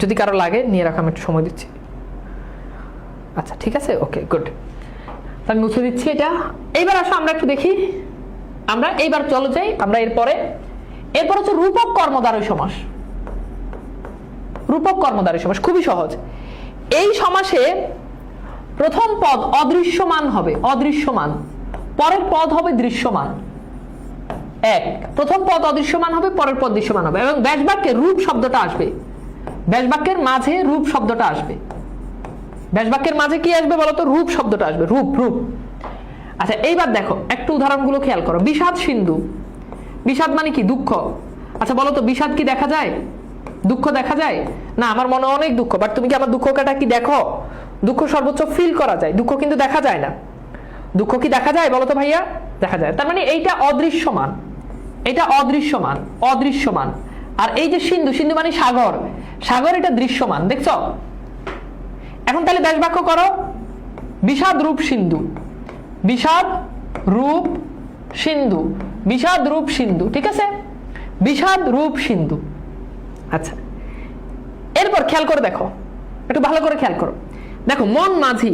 যদি কারো লাগে নিয়ে রাখো, আমি একটু সময় দিচ্ছি। আচ্ছা ঠিক আছে, ওকে গুড, আমি মুছে দিচ্ছি এটা। এইবার আসো আমরা একটু দেখি, আমরা এইবার চলো যাই আমরা এরপর হচ্ছে রূপক কর্মদ্বারী সমাস। রূপক কর্মদ্বারী সমাস খুবই সহজ। এই সমাসে প্রথম পদ অদৃশ্যমান হবে, অদৃশ্যমান, পরের পদ হবে দৃশ্যমান। প্রথম পদ অদৃশ্যমান হবে, পরের পদ দৃশ্যমান হবে, এবং ব্যাস বাক্যে রূপ শব্দটা আসবে, ব্যাস বাক্যের মাঝে রূপ শব্দটা আসবে। ব্যাস বাক্যের মাঝে কি আসবে বলতো? রূপ শব্দটা আসবে, রূপ। আচ্ছা এইবার দেখো একটু উদাহরণগুলো খেয়াল করো। বিষাদ সিন্ধু, বিষাদ মানে কি? দুঃখ। আচ্ছা বলো তো, বিষাদ কি দেখা যায়? দুঃখ দেখা যায় না? আমার মনে অনেক দুঃখ, বাট তুমি কি আমার দুঃখটা কি দেখো? দুঃখ সর্বোচ্চ ফিল করা যায়, দুঃখ কিন্তু দেখা যায় না। দুঃখ কি দেখা যায় বলো তো ভাইয়া? দেখা যায়। তার মানে এইটা অদৃশ্যমান, এটা অদৃশ্যমান, অদৃশ্যমান। আর এই যে সিন্ধু, সিন্ধু মানে সাগর, সাগর এটা দৃশ্যমান। দেখছো? এখন তাহলে ব্যাস বাক্য করো, বিষাদ রূপ সিন্ধু, বিষাদ রূপ সিন্ধু, বিষাদ রূপ সিন্ধু। ঠিক আছে, বিষাদ রূপ সিন্ধু। আচ্ছা এরপর খেয়াল করে দেখো, একটু ভালো করে খেয়াল করো। দেখো মন মাঝি,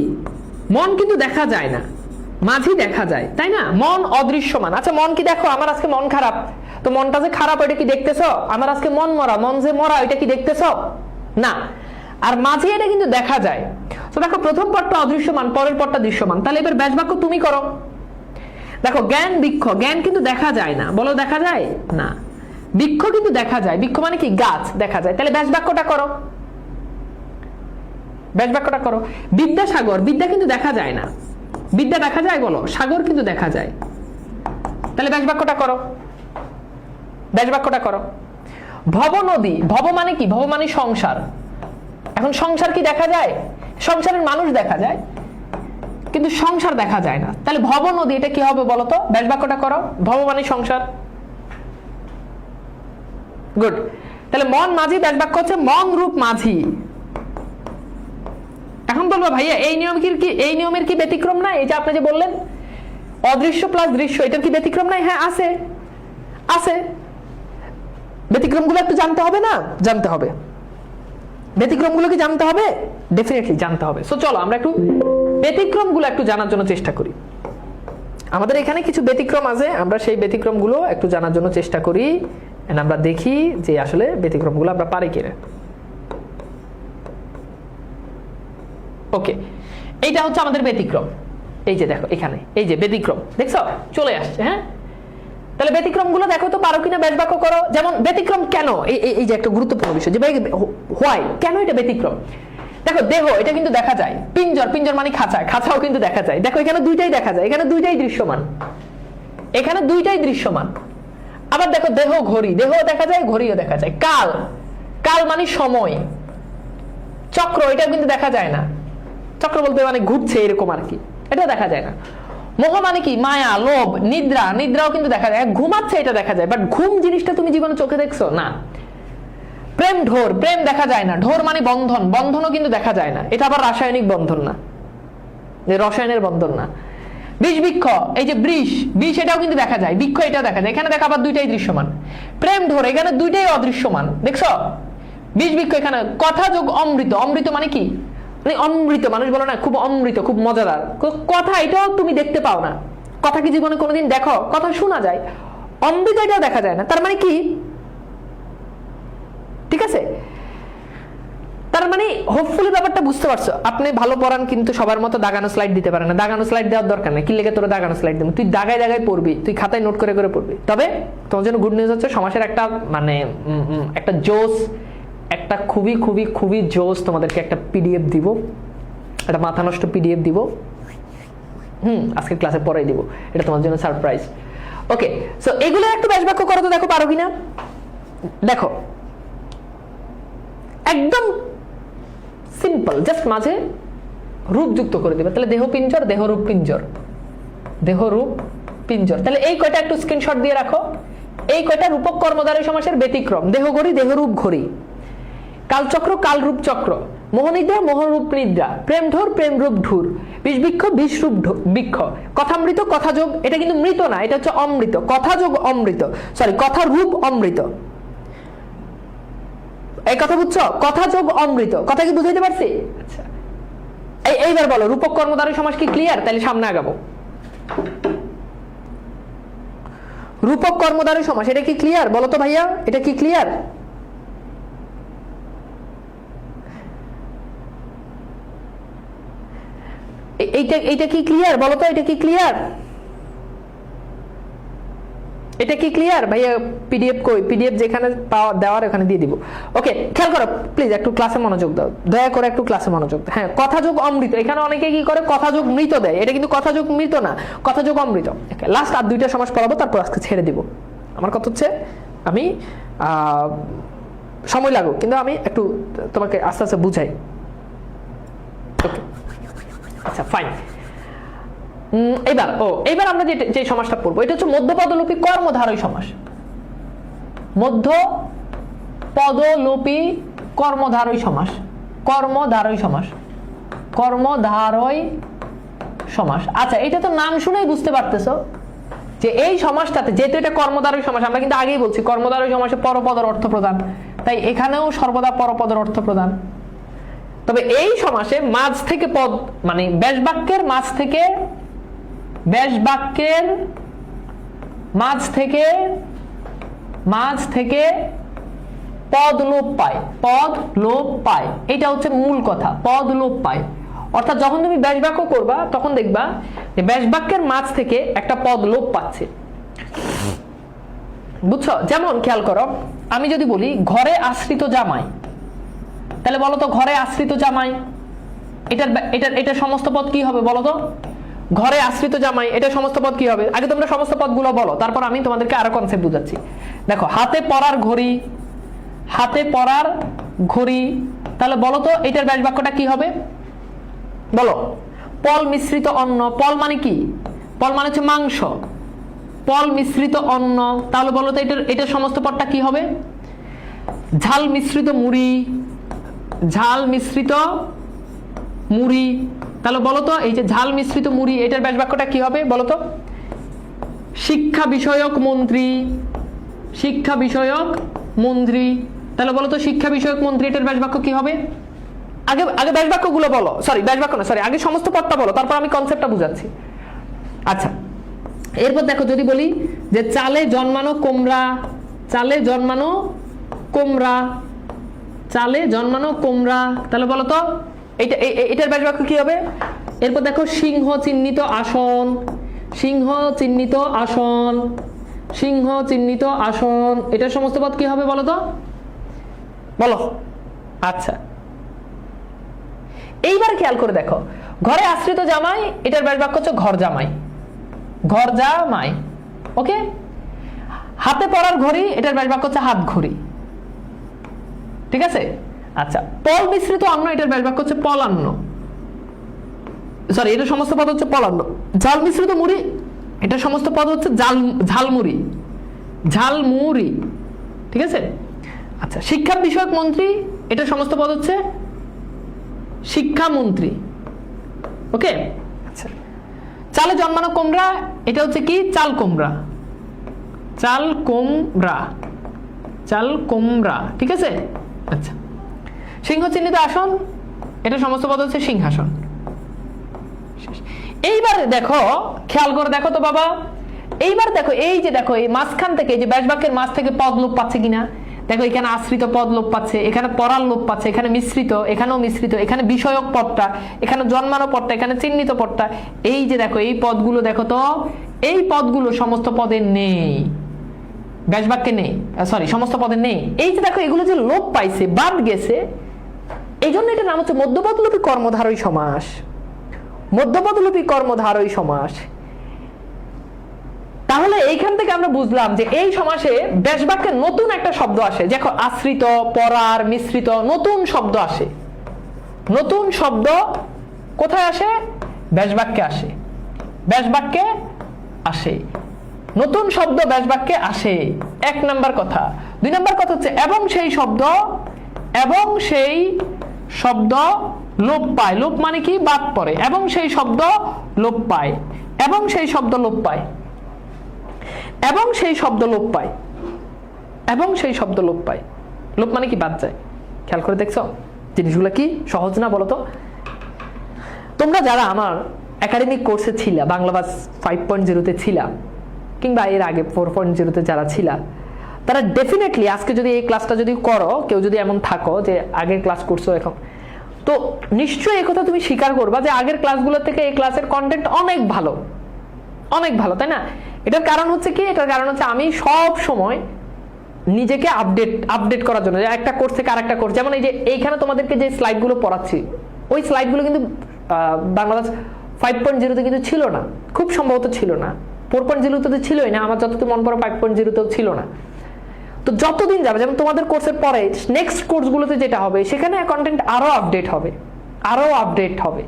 মন কিন্তু দেখা যায় না, মাঝি দেখা যায়, তাই না? মন অদৃশ্যমান। আচ্ছা মন কি দেখো? আমার আজকে মন খারাপ, তো মনটা যে খারাপ ওইটা কি দেখতেছ? আমার আজকে মন মরা, মন যে মরা ওইটা কি দেখতেছ? না। আর মাঝি এটা কিন্তু দেখা যায়। তো দেখো প্রথম পদটা অদৃশ্যমান, পরের পদটা দৃশ্যমান। তাহলে এবার ব্যাস বাক্য তুমি করো। দেখো জ্ঞান বৃক্ষ, জ্ঞান কিন্তু দেখা যায় না, বলো দেখা যায় না। বৃক্ষ কিন্তু দেখা যায়, বৃক্ষ মানে কি গাছ দেখা যায়, তাহলে ব্যাস বাক্যটা করো, ব্যাস বাক্যটা করো। বিদ্যাসাগর, বিদ্যা কিন্তু দেখা যায় না, বিদ্যা দেখা যায় বলো, সাগর কিন্তু দেখা যায়, তাহলে ব্যাস বাক্যটা করো, ব্যাস বাক্যটা করো। ভব নদী, ভব মানে কি, ভব মানে সংসার, এখন সংসার কি দেখা যায়, সংসারের মানুষ দেখা যায় কিন্তু সংসার দেখা যায় না, তাহলে ভব নদী এটা কি হবে বলো তো, ব্যাস বাক্যটা করো। ভব মানে সংসার, গুড। তাহলে মন মাঝি, ব্যাস বাক্য হচ্ছে মন রূপ মাঝি। এখন বলবো ভাইয়া এই নিয়ম কি, এই নিয়মের কি ব্যতিক্রম নাই? এই যে আপনি যে বললেন অদৃশ্য প্লাস দৃশ্য, এটার কি ব্যতিক্রম নাই? হ্যাঁ আছে, আছে। ব্যতিক্রমগুলো একটু জানতে হবে না? জানতে হবে। ব্যতিক্রমগুলো কি জানতে হবে? ডেফিনেটলি জানতে হবে। সো চলো আমরা একটু ব্যতিক্রমগুলো একটু জানার জন্য চেষ্টা করি। আমাদের এখানে কিছু ব্যতিক্রম আছে, আমরা সেই ব্যতিক্রমগুলো একটু জানার জন্য চেষ্টা করি, আমরা দেখি যে আসলে ব্যতিক্রমগুলো আমরা পারি কিনা। ওকে, এইটা হচ্ছে আমাদের ব্যতিক্রম। এই যে দেখো এখানে এই যে ব্যতিক্রম দেখছো চলে আসছে। হ্যাঁ, তাহলে ব্যতিক্রমগুলো দেখো তো পারো কিনা, ব্যাস বাক্য করো। যেমন ব্যতিক্রম কেন, এই যে একটা গুরুত্বপূর্ণ বিষয়, যে ভাই হোয়াই, কেন এটা ব্যতিক্রম। দেখো দেহ এটা কিন্তু দেখা যায়, পিঞ্জর, পিঞ্জর মানে খাঁচা, খাঁচাও কিন্তু দেখা যায়। দেখো এখানে দুইটাই দেখা যায়, এখানে দুইটাই দৃশ্যমান, এখানে দুইটাই দৃশ্যমান। আবার দেখো দেহ ঘড়ি, দেহ দেখা যায়, ঘড়িও দেখা যায়। কাল, কাল মানে সময়। চক্র এটা কিন্তু দেখা যায় না, চক্র বলতে মানে ঘুরছে এরকম আর কি, এটা দেখা যায় না। মোহ মানে কি, মায়া, লোভ। নিদ্রা, নিদ্রাও কিন্তু দেখা যায়, ঘুমাচ্ছে এটা দেখা যায়, বাট ঘুম জিনিসটা তুমি জীবনে চোখে দেখছো না। প্রেম ঢোর, প্রেম দেখা যায় না। ঢোর মানে বন্ধন, বন্ধনও কিন্তু দেখা যায় না, এটা আবার রাসায়নিক বন্ধন না, রসায়নের বন্ধন না। বিষ বৃক্ষ, এই যে বৃষ, বিষ এটাও কিন্তু দেখা যায়, বৃক্ষ এটাও দেখা যায়, এখানে দেখা আবার দুইটাই দৃশ্যমান। প্রেম ঢোর, এখানে দুইটাই অদৃশ্যমান, দেখছো। বিষ বৃক্ষ, এখানে কথা যোগ অমৃত, অমৃত মানে কি, মানে অমৃত, মানুষ বলো না খুব অমৃত, খুব মজাদার কথা, এটাও তুমি দেখতে পাও না। কথা কি জীবনে কোনোদিন দেখো? কথা শোনা যায়, অমৃত এটাও দেখা যায় না, তার মানে কি, ঠিক আছে। তার মানে হোপফুলি ব্যাপারটা বুঝতে পারছো। আপনি ভালো পড়ান কিন্তু সবার মতো দাগানো স্লাইড দিতে পারে না, দাগানো স্লাইড দেওয়ার দরকার নেই। কি লেগে তোর দাগানো স্লাইড দেবো, তুই দাগায় দাগায় পড়বি, তুই খাতায় নোট করে করে পড়বি। তবে তোমার জন্য গুড নিউজ হচ্ছে, সমাজের একটা মানে একটা জোস, একটা খুবই খুবই খুবই জোস তোমাদেরকে একটা পিডিএফ দিব, একটা মাথা নষ্ট পিডিএফ দিব। আজকে ক্লাসে পড়াই দিব, এটা তোমার জন্য সারপ্রাইজ। ওকে, সো এগুলো একটু ব্যাস বাক্য করো তো, দেখো পারো কিনা। দেখো একদম সিম্পল, জাস্ট মাঝে রূপ যুক্ত করে দিবে, তাহলে দেহ পিঞ্জর, দেহ রূপ পিঞ্জর, দেহ রূপ পিঞ্জর। তাহলে এই কয়টা একটু স্ক্রিনশট দিয়ে রাখো, এই কয়টা রূপক কর্মধারয় সমাসের ব্যতিক্রম। দেহ ঘড়ি, দেহ রূপ ঘড়ি। কালচক্র, কাল রূপ চক্র। মোহনিদ্রা, মোহরূপ নিদ্রা। প্রেম ঢোর, প্রেম রূপ ঢুর। বিষ বৃক্ষ, বিষ রূপ বৃক্ষ। কথামৃত, কথা যোগ, এটা কিন্তু মৃত না, এটা হচ্ছে অমৃত। কথা যোগ অমৃত, সরি কথা রূপ অমৃত। এই কথা বুঝছো, কথা যোগ অমৃত, কথা কি বুঝাইতে পারছি? আচ্ছা, এইবার বলো রূপক কর্মধারয় সমাস কি ক্লিয়ার? তাহলে সামনে আগাবো। রূপক কর্মধারয় সমাস এটা কি ক্লিয়ার বলো তো ভাইয়া, এটা কি ক্লিয়ার? এইটা কি ক্লিয়ার বলো তো, এটা কি ক্লিয়ার? এটা কি ক্লিয়ার ভাইয়া? পিডিএফ কই, পিডিএফ যেখানে পাওয়া দেওয়ার ওখানে দিয়ে দিব। ওকে, খেয়াল করো প্লিজ, একটু ক্লাসে মনোযোগ দাও, দয়া করে একটু ক্লাসে মনোযোগ দাও। হ্যাঁ, কথা যোগ অমৃত, এখানে অনেকে কি করে কথা যোগ মৃত দেয়, এটা কিন্তু কথা যোগ মৃত না, কথা যোগ অমৃত। লাস্ট আর দুইটা সমাস পড়াবো, তারপর আজকে ছেড়ে দিব। আমার কথা হচ্ছে আমি সময় লাগুক, কিন্তু আমি একটু তোমাকে আস্তে আস্তে বুঝাই। ওকে, আচ্ছা ফাইন। এইবার আমরা যে সমাসটা পড়বো, এটা হচ্ছে মধ্যপদলোপী কর্মধারয় সমাস। মধ্যপদলোপী কর্মধারয় সমাস, কর্মধারয় সমাস, কর্মধারয় সমাস। আচ্ছা, এটা তো নাম শুনেই বুঝতে পারতেছো যে এই সমাসটাতে, যেহেতু এটা কর্মধারয় সমাস, আমরা কিন্তু আগেই বলছি কর্মধারয় সমাসে পরপদের অর্থ প্রদান, তাই এখানেও সর্বদা পরপদের অর্থ প্রদান। তবে এই সমাসে মাঝ থেকে পদ, মানে ব্যাস বাক্যের মাঝ থেকে, ব্যাস বাক্যের মাঝ থেকে পদ লোপ পায়, পদ লোপ পায়, এটা হচ্ছে মূল কথা, পদ লোপ পায়। অর্থাৎ যখন তুমি ব্যাস বাক্য করবা তখন দেখবা যে ব্যাস বাক্যের মাঝ থেকে একটা পদ লোপ পাচ্ছে, বুঝছো? যেমন খেয়াল করো, আমি যদি বলি ঘরে আশ্রিত জামাই, তাহলে বলো তো ঘরে আশ্রিত জামাই এটার সমস্ত পদ কি হবে বলো তো? ঘরে আশ্রিত জামাই এটার সমস্ত পদ কি হবে? আগে তোমরা সমস্ত পদগুলো বলো, তারপর আমি তোমাদেরকে আরো কনসেপ্ট বুঝাচ্ছি। দেখো, হাতে পরার ঘড়ি, হাতে পরার ঘড়ি, তাহলে বলো তো এটার ব্যাস বাক্যটা কি হবে বলো? পল মিশ্রিত অন্ন, পল মানে কি? পল মানে হচ্ছে মাংস, পল মিশ্রিত অন্ন, তাহলে বলো তো এটার সমস্ত পদটা কি হবে? ঝাল মিশ্রিত মুড়ি, ঝাল মিশ্রিত মুড়ি, তাহলে বলো তো এই যে ঝাল মিশ্রিত মুড়ি এটার ব্যাস বাক্যটা কি হবে বলো তো? শিক্ষা বিষয়ক মন্ত্রী, শিক্ষা বিষয়ক মন্ত্রী, তাহলে বলো তো শিক্ষা বিষয়ক মন্ত্রী এটার ব্যাস বাক্য কি হবে? আগে আগে ব্যাস বাক্যগুলো বলো, সরি ব্যাস বাক্য না, সরি আগে সমস্ত পদটা বলো, তারপর আমি কনসেপ্টটা বুঝাচ্ছি। আচ্ছা, এরপর দেখো যদি বলি যে চালে জন্মানো কোমড়া, চালে জন্মানো কোমড়া, চালে জন্মানো কোমড়া, তাহলে বলো তো এটার ব্যাস বাক্য কি হবে? এরপর দেখো সিংহ চিহ্নিত আসন, সিংহ চিহ্নিত আসন, সিংহ চিহ্নিত আসন, এটার সমস্ত পদ কি হবে বলো তো? বলো। আচ্ছা, এইবার খেয়াল করে দেখো, ঘরে আশ্রিত জামাই এটার ব্যাস বাক্য হচ্ছে ঘর জামাই, ঘর জামাই, ওকে। হাতে পরার ঘড়ি এটার ব্যাস বাক্য হচ্ছে হাত ঘড়ি, ঠিক আছে। আচ্ছা, পল মিশ্রিত অন্ন এটার ব্যাস বাক্য হচ্ছে পলান্ন, সরি এটার সমস্ত পদ হচ্ছে পলান্ন। ঝাল মিশ্রিত মুড়ি এটার সমস্ত পদ হচ্ছে ঝালমুড়ি, ঝালমুড়ি, ঠিক আছে। আচ্ছা, শিক্ষা বিষয়ক মন্ত্রী এটার সমস্ত পদ হচ্ছে শিক্ষামন্ত্রী, ওকে। আচ্ছা, চালে জন্মানো কোমড়া এটা হচ্ছে কি? চাল কোমড়া, চাল কোমড়া, চাল কোমড়া, ঠিক আছে। আচ্ছা, সিংহ চিহ্নিত আসন এটা সমস্ত পদ হচ্ছে সিংহাসন। এইবার দেখো, খেয়াল করে দেখো তো বাবা, এইবার দেখো এই যে দেখো এই মাঝখান থেকে, এই যে ব্যাস বাক্যের মাঝ থেকে পদ লোপ পাচ্ছে কিনা দেখো, এখানে আশ্রিত পদ লোপ পাচ্ছে, এখানে পরার লোপ পাচ্ছে, এখানে মিশ্রিত, এখানেও মিশ্রিত, এখানে বিষয়ক পদটা, এখানে জন্মানো পদটা, এখানে চিহ্নিত পদটা, এই যে দেখো এই পদগুলো দেখো তো, এই পদগুলো সমস্ত পদে নেই, ব্যাস বাক্যে নেই, সরি সমস্ত পদে নেই। এই যে দেখো এগুলো যে লোপ পাইছে, বাদ গেছে, এই জন্য এটার নাম হচ্ছে মধ্যপদলোপী কর্মধারয় সমাস, মধ্যপদলোপী কর্মধারয় সমাস। তাহলে এইখান থেকে আমরা বুঝলাম যে এই সমাসে ব্যাস বাক্যে নতুন একটা শব্দ আসে, দেখো আশ্রিত, পরার, মিশ্রিত, নতুন শব্দ আসে। নতুন শব্দ কোথায় আসে? ব্যাস বাক্যে আসে, ব্যাস বাক্যে আসে, নতুন শব্দ ব্যাস বাক্যে আসে, এক নাম্বার কথা। দুই নাম্বার কথা হচ্ছে এবং সেই শব্দ, এবং সেই শব্দ লোপ পায়, লোপ মানে কি? বাদ পড়ে, এবং সেই শব্দ লোপ পায়, এবং সেই শব্দ লোপ পায়, এবং সেই শব্দ লোপ পায়, এবং সেই শব্দ লোপ পায়, লোপ মানে কি? বাদ যায়। খেয়াল করে দেখছো জিনিসগুলো কি সহজ না বলো তো? তোমরা যারা আমার একাডেমিক কোর্সে ছিলা, বাংলাভাষ 5.0-তে ছিলা, কিংবা এর আগে 4.0-তে যারা ছিলা, তারা ডেফিনেটলি আজকে যদি এই ক্লাসটা যদি করো, কেউ যদি এমন থাকো যে আগের ক্লাস করছো এখন, তো নিশ্চয়ই এই কথা তুমি স্বীকার করবা যে আগের ক্লাসগুলো থেকে এই ক্লাসের কন্টেন্ট অনেক ভালো, অনেক ভালো, তাই না? এটার কারণ হচ্ছে কি? এটার কারণ হচ্ছে আমি সব সময় নিজেকে আপডেট করার জন্য, একটা কোর্স থেকে আরেকটা কোর্স, যেমন এই যে এইখানে তোমাদেরকে যে স্লাইডগুলো পড়াচ্ছি, ওই স্লাইডগুলো কিন্তু বাংলাদেশ 5.0-তে কিন্তু ছিল না, খুব সম্ভবত ছিল না, 4.0-তে ছিলই না, আমার যতটুকু মনে পড়ে 5.0-তেও ছিল না। তো যতদিন যাবে, যেমন তোমাদের কোর্সের পরে নেক্সট কোর্সগুলোতে যেটা হবে, সেখানে কন্টেন্ট আরো আপডেট হবে, আরো আপডেট হবে।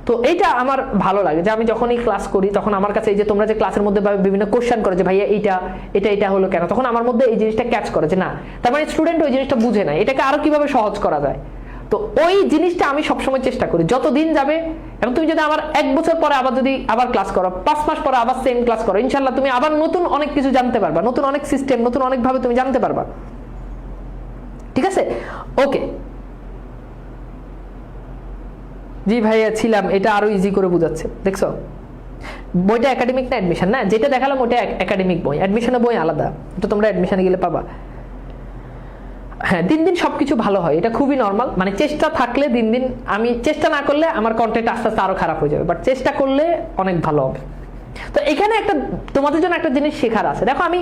তো এইটা আমার ভালো লাগে যে আমি যখনই ক্লাস করি তখন আমার কাছে এই যে তোমরা যে ক্লাসের মধ্যে বিভিন্ন কোশ্চেন করে যে ভাইয়া এটা হলো কেন, তখন আমার মধ্যে এই জিনিসটা ক্যাচ করে যে না, তার মানে স্টুডেন্ট ওই জিনিসটা বুঝে না, এটাকে আরো কিভাবে সহজ করা যায়। তো ওই জিনিসটা আমি সবসময় চেষ্টা করি, যত দিন যাবে, এবং তুমি যদি আবার 1 বছর পরে আবার ক্লাস করো, 5 মাস পরে আবার সেম ক্লাস করো, ইনশাল্লাহ তুমি আবার নতুন অনেক কিছু জানতে পারবা, নতুন অনেক সিস্টেম, নতুন অনেক ভাবে তুমি জানতে পারবা, ঠিক আছে? ওকে জি ভাইয়া ছিলাম, এটা আরো ইজি করে বুঝাচ্ছে, দেখছো? বইটা একাডেমিক না অ্যাডমিশন? না, যেটা দেখালাম ওটা একাডেমিক বই, অ্যাডমিশনের বই আলাদা, এটা তোমরা অ্যাডমিশনে গেলে পাবা। হ্যাঁ, দিন দিন সবকিছু ভালো হয়, এটা খুবই নর্মাল। মানে চেষ্টা থাকলে দিন দিন, আমি চেষ্টা না করলে আমার কন্টেন্ট আস্তে আস্তে আরো খারাপ হয়ে যাবে, বাট চেষ্টা করলে অনেক ভালো হবে। তো এখানে একটা তোমাদের জন্য একটা জিনিস শেখার আছে। দেখো আমি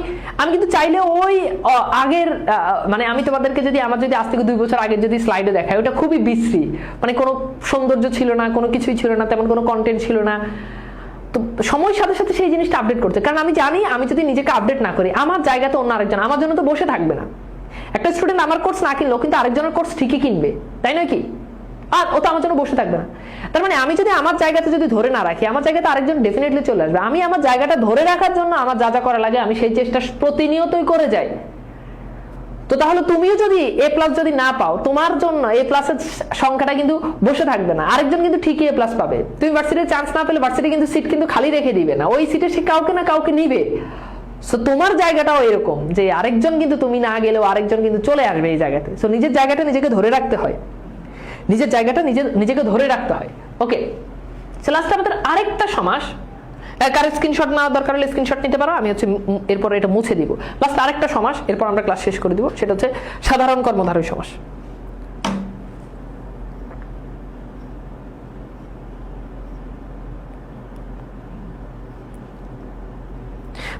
কিন্তু চাইলে ওই আগের মানে আমি তোমাদেরকে যদি আমার যদি আজ থেকে 2 বছর আগের যদি স্লাইডে দেখাই, ওটা খুবই বিশ্রী, মানে কোনো সৌন্দর্য ছিল না, কোনো কিছুই ছিল না, তেমন কোনো কন্টেন্ট ছিল না। তো সময়ের সাথে সাথে সেই জিনিসটা আপডেট করতে, কারণ আমি জানি আমি যদি নিজেকে আপডেট না করি, আমার জায়গাতে অন্য আরেকজন আমার জন্য তো বসে থাকবে না। একটা স্টুডেন্ট আমার কোর্স না কিনলো কিন্তু আরেকজনের কোর্স ঠিকই কিনবে, তাই নয় কি? আর ও তো আমার জন্য বসে থাকবে না। তার মানে আমি যদি আমার জায়গাতে যদি ধরে না রাখি, আমার জায়গাতে আরেকজন ডেফিনেটলি চলে আসবে। আমি আমার জায়গাটা ধরে রাখার জন্য আমার যা যা করা লাগে আমি সেই চেষ্টা প্রতিনিয়তই করে যাই। তো তাহলে তুমিও যদি A+ যদি না পাও, তোমার জন্য A+ এর সংখ্যাটা কিন্তু বসে থাকবে না, আরেকজন কিন্তু ঠিকই A+ পাবে। তুমি ভার্সিটিতে চান্স না পেলে ভার্সিটি কিন্তু সিট কিন্তু খালি রেখে দিবে না, ওই সিটে সে কাউকে না কাউকে নিবে। সো তোমার জায়গাটাও এরকম যে আরেকজন কিন্তু তুমি না গেলেও আরেকজন কিন্তু চলে আসবে এই জায়গাতে। সো নিজের জায়গাটা নিজেকে ধরে রাখতে হয়, নিজের জায়গাটা নিজেকে ধরে রাখতে হয়। ওকে, সো লাস্টে আমাদের আরেকটা সমাস, কার স্ক্রিনশট না দরকার হলে স্ক্রিনশট নিতে পারো, আমি হচ্ছে এরপর এটা মুছে দিব। লাস্ট আরেকটা সমাস, এরপর আমরা ক্লাস শেষ করে দিব, সেটা হচ্ছে সাধারণ কর্মধারয় সমাস।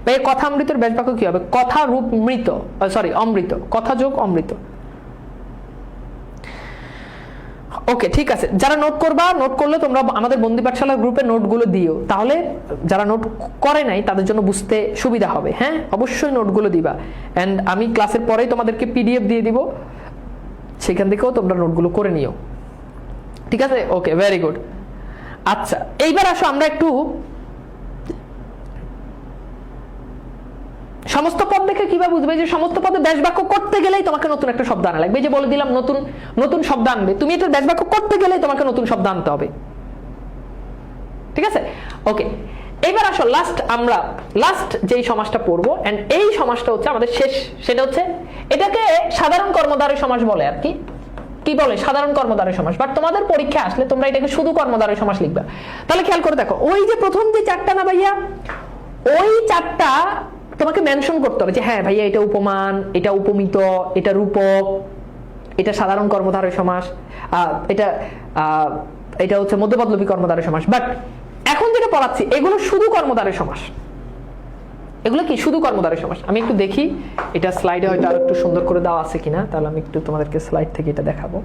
ভাই কথা অমৃতর ব্যাস বাক্য কি হবে? কথা রূপ মৃত, সরি অমৃত, কথা যোগ অমৃত। ওকে ঠিক আছে, যারা নোট করবা, নোট করলে তোমরা আমাদের বন্দি পাঠশালার গ্রুপে নোটগুলো দিও, তাহলে যারা নোট করে নাই তাদের জন্য বুঝতে সুবিধা হবে। হ্যাঁ, অবশ্যই নোটগুলো দিবা, এন্ড আমি ক্লাসের পরেই তোমাদেরকে PDF দিয়ে দিব, সেখান থেকেও তোমরা নোটগুলো করে নিও। ঠিক আছে, ওকে, ভেরি গুড। আচ্ছা, এইবার আসো আমরা একটু সমস্ত পদ দেখে কিভাবে বুঝবে যে সমস্ত পদে ব্যাস বাক্য করতে গেলেই তোমাকে নতুন একটা শব্দ আনা লাগবে। যে বলে দিলাম নতুন নতুন শব্দ আনবে, তুমি এটা ব্যাস বাক্য করতে গেলেই তোমাকে নতুন শব্দ আনতে হবে। ঠিক আছে, ওকে। এবার আসো আমরা লাস্ট যেই সমাসটা পড়বো, এন্ড এই সমাসটা হচ্ছে আমাদের শেষ, সেটা হচ্ছে এটাকে সাধারণ কর্মধারয় সমাস বলে আর কি। কি বলে? সাধারণ কর্মধারয় সমাস। বাট তোমাদের পরীক্ষা আসলে তোমরা এটাকে শুধু কর্মধারয় সমাস লিখবা। তাহলে খেয়াল করে দেখো, ওই যে প্রথম যে 4টা না ভাইয়া, ওই 4টা তোমাকে মেনশন করতে হবে যে হ্যাঁ ভাইয়া এটা উপমান, এটা উপমিত, এটা রূপক, এটা সাধারণ কর্মধারয় সমাস, এটা হচ্ছে মধ্যপদলোপী কর্মধারয় সমাস। বাট এখন যেটা পড়াচ্ছি এগুলো শুধু কর্মধারয় সমাস। এগুলো কি? শুধু কর্মধারয় সমাস। আমি একটু দেখি এটা স্লাইডে হয়তো আরো একটু সুন্দর করে দেওয়া আছে কিনা, তাহলে আমি একটু তোমাদেরকে স্লাইড থেকে এটা দেখাবো।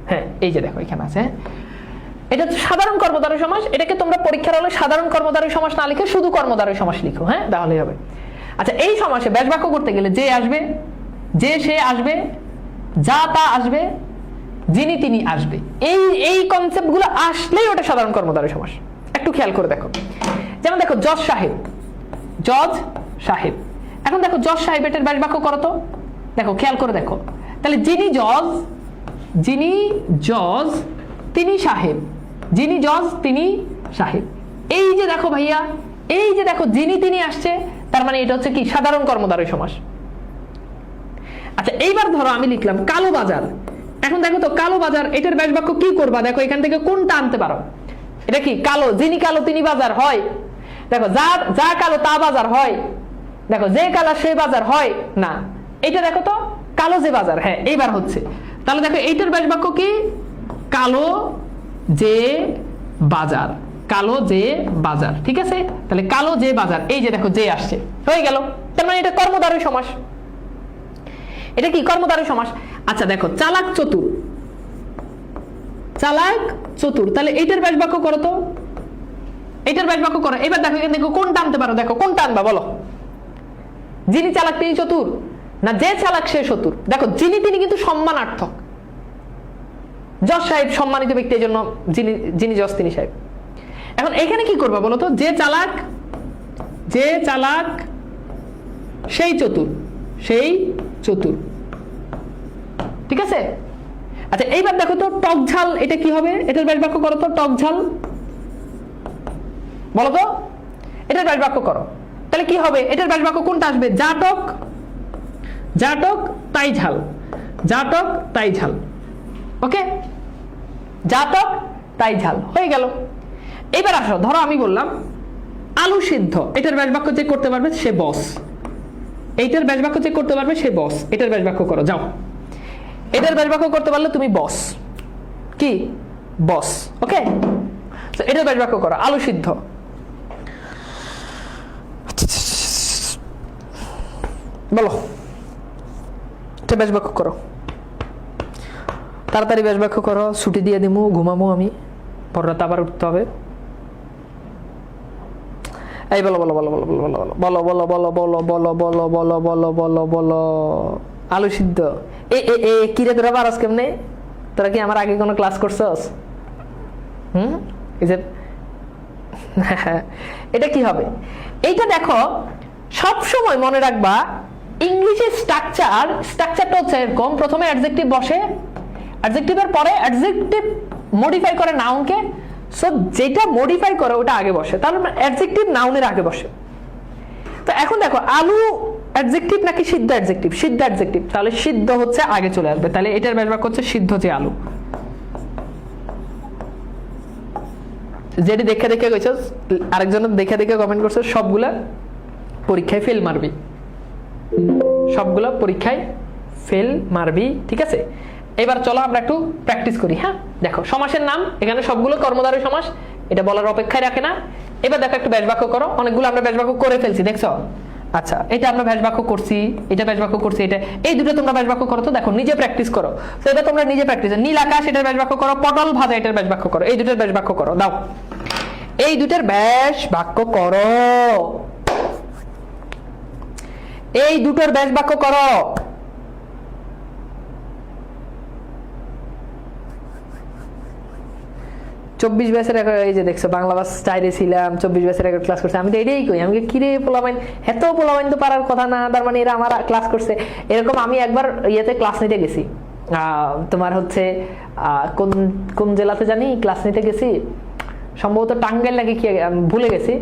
হ্যাঁ, এই যে দেখো এখানে আছে। এটা হচ্ছে সাধারণ কর্মধারয় সমাস। এটাকে তোমরা পরীক্ষার হলে সাধারণ কর্মধারয় সমাস না লিখে শুধু কর্মধারয় সমাস লিখো, হ্যাঁ, তাহলেই হবে। আচ্ছা, এই সমাসে ব্যাস বাক্য করতে গেলে যে আসবে, যে সে আসবে, যা তা আসবে, যিনি তিনি আসবে, এই কনসেপ্ট গুলো আসলেই ওটা সাধারণ কর্মধারয় সমাস। একটু খেয়াল করে দেখো, যেমন দেখো জজ সাহেব, জজ সাহেব। এখন দেখো জজ সাহেব এটার ব্যাস বাক্য করো তো, দেখো খেয়াল করে দেখো। তাহলে যিনি জজ, যিনি জজ তিনি সাহেব, যিনি জজ তিনি সাহেব। এই যে দেখো ভাইয়া, এই যে দেখো যিনি তিনি আসছে, তার মানে এটা হচ্ছে কি? সাধারণ কর্মধারয় সমাস। আচ্ছা, এইবার ধরো আমি লিখলাম কালো বাজার। এখন দেখো তো কালো বাজার, এটার ব্যাস বাক্য কি করবা? দেখো এখান থেকে কোনটা আনতে পারো? এটা কি কালো? যিনি কালো তিনি বাজার হয়? দেখো যা কালো তা বাজার হয়? দেখো যে কালো সে বাজার হয় না। এটা দেখো তো কালো যে বাজার, হ্যাঁ এইবার হচ্ছে। তাহলে দেখো এইটার ব্যাস বাক্য কি? কালো যে বাজার, কালো যে বাজার। ঠিক আছে, তাহলে কালো যে বাজার, এই যে দেখো যে আসছে, হয়ে গেল। তার মানে এটা কর্মধারয় সমাস। এটা কি? কর্মধারয় সমাস। আচ্ছা দেখো চালাক চতুর, চালাক চতুর, তাহলে এইটার ব্যাস বাক্য করো তো, এইটার ব্যাস বাক্য করো। এবার দেখো এখান থেকে কোনটা আনতে পারো? দেখো কোনটা আনবা বলো? যিনি চালাক তিনি চতুর, না যে চালাক সে চতুর? দেখো যিনি তিনি কিন্তু সম্মানার্থক। জজ সাহেব সম্মানিত ব্যক্তি, এই জন্য যিনি জজ তিনি সাহেব। এখন এখানে কি করবা বলো তো? যে চালাক, যে চালাক সেই চতুর, সেই চতুর। ঠিক আছে, আচ্ছা এইবার দেখো তো টক ঝাল, এটা কি হবে? এটার ব্যাস বাক্য করো তো, টক ঝাল বলো তো, এটার ব্যাস বাক্য করো। তাহলে কি হবে? এটার ব্যাস বাক্য কোনটা আসবে? যা টক, যা টক তাই ঝাল, যা টক তাই ঝাল। ওকে, যা টক তাই ঝাল, হয়ে গেল। এবার আসো, ধরো আমি বললাম আলু সিদ্ধ, এটার ব্যাস বাক্য যে করতে পারবে সে বস। এইটার ব্যাস বাক্য যে করতে পারবে সে বস। এটার ব্যাস বাক্য করো, যাও। এটার ব্যাস বাক্য করতে পারলে তুমি বস, কি বস। ওকে, তো এটার ব্যাস বাক্য করো, আলু সিদ্ধ। বলো, এটা ব্যাস বাক্য করো, তাড়াতাড়ি ব্যাস বাক্য করো, ছুটি দিয়ে দিমু, ঘুমামো আমি, পর রাতে আবার উঠতে হবে। এই বলো বলো বলো বলো বলো বলো বলো বলো বলো বলো বলো বলো বলো বলো বলো আলু সিদ্ধ। এ এ এ কিরে তোরা পারস কেমনে? তোরা কি আমার আগে কোনো ক্লাস করছস? এটা কি হবে? এইটা দেখো, সব সময় মনে রাখবা ইংলিশের স্ট্রাকচারটা হচ্ছে এরকম, প্রথমে অ্যাডজেক্টিভ বসে, অ্যাডজেক্টিভের পরে অ্যাডজেক্টিভ মডিফাই করে নাউনকে, সো যেটা মডিফাই করে ওটা আগে বসে, তাহলে অ্যাডজেক্টিভ নাউনের আগে বসে। তো এখন দেখো আলু অ্যাডজেক্টিভ নাকি সিদ্ধ অ্যাডজেক্টিভ? সিদ্ধ অ্যাডজেক্টিভ, তাহলে সিদ্ধ হচ্ছে আগে চলে আসবে, তাহলে এটার ব্যাস বাক্য হচ্ছে সিদ্ধ যে আলু। যেটি দেখে দেখে কইছ, আরেকজনের দেখে দেখে কমেন্ট করছো, সবগুলা পরীক্ষায় ফেল মারবি, সবগুলো পরীক্ষায় ফেল মারবি, ঠিক আছে? এবার চলো আমরা একটু প্র্যাকটিস করি। হ্যাঁ, দেখো সমাসের নাম এখানে সবগুলো কর্মধারয় সমাস, এটা বলার অপেক্ষায় রাখে না। এবার দেখো একটু ব্যাস বাক্য করো, অনেকগুলো আমরা ব্যাস বাক্য করে ফেলছি, দেখছো? আচ্ছা, এটা আমরা ব্যাস বাক্য করছি, এটা ব্যাস বাক্য করছি, এটা, এই দুটো তোমরা ব্যাস বাক্য করো। তো দেখো নিজে প্র্যাকটিস করো, তো এটা তোমরা নিজে প্র্যাকটিস। নীল আকাশ এটার ব্যাস বাক্য করো, পটল ভাজা এটার ব্যাস বাক্য করো, এই দুটোর ব্যাস বাক্য করো, দাও এই দুটোর ব্যাস বাক্য করো, এই দুটোর ব্যাস বাক্য করো। চব্বিশ ব্যাচের এই যে দেখছো বাংলা বাস চাইরে ছিলাম, 24 ব্যাচের ক্লাস করছে। আমি তো এটাই কই, আমি কিরে পোলাবাইন, এত পোলাবাইন তো পারার কথা না, তার মানে এরা আমার ক্লাস করছে এরকম। আমি একবার ইয়েতে ক্লাস নিতে গেছি, তোমার হচ্ছে কোন কোন জেলাতে জানি ক্লাস নিতে গেছি, সম্ভবত টাঙ্গাইল নাকি কি, ভুলে গেছি,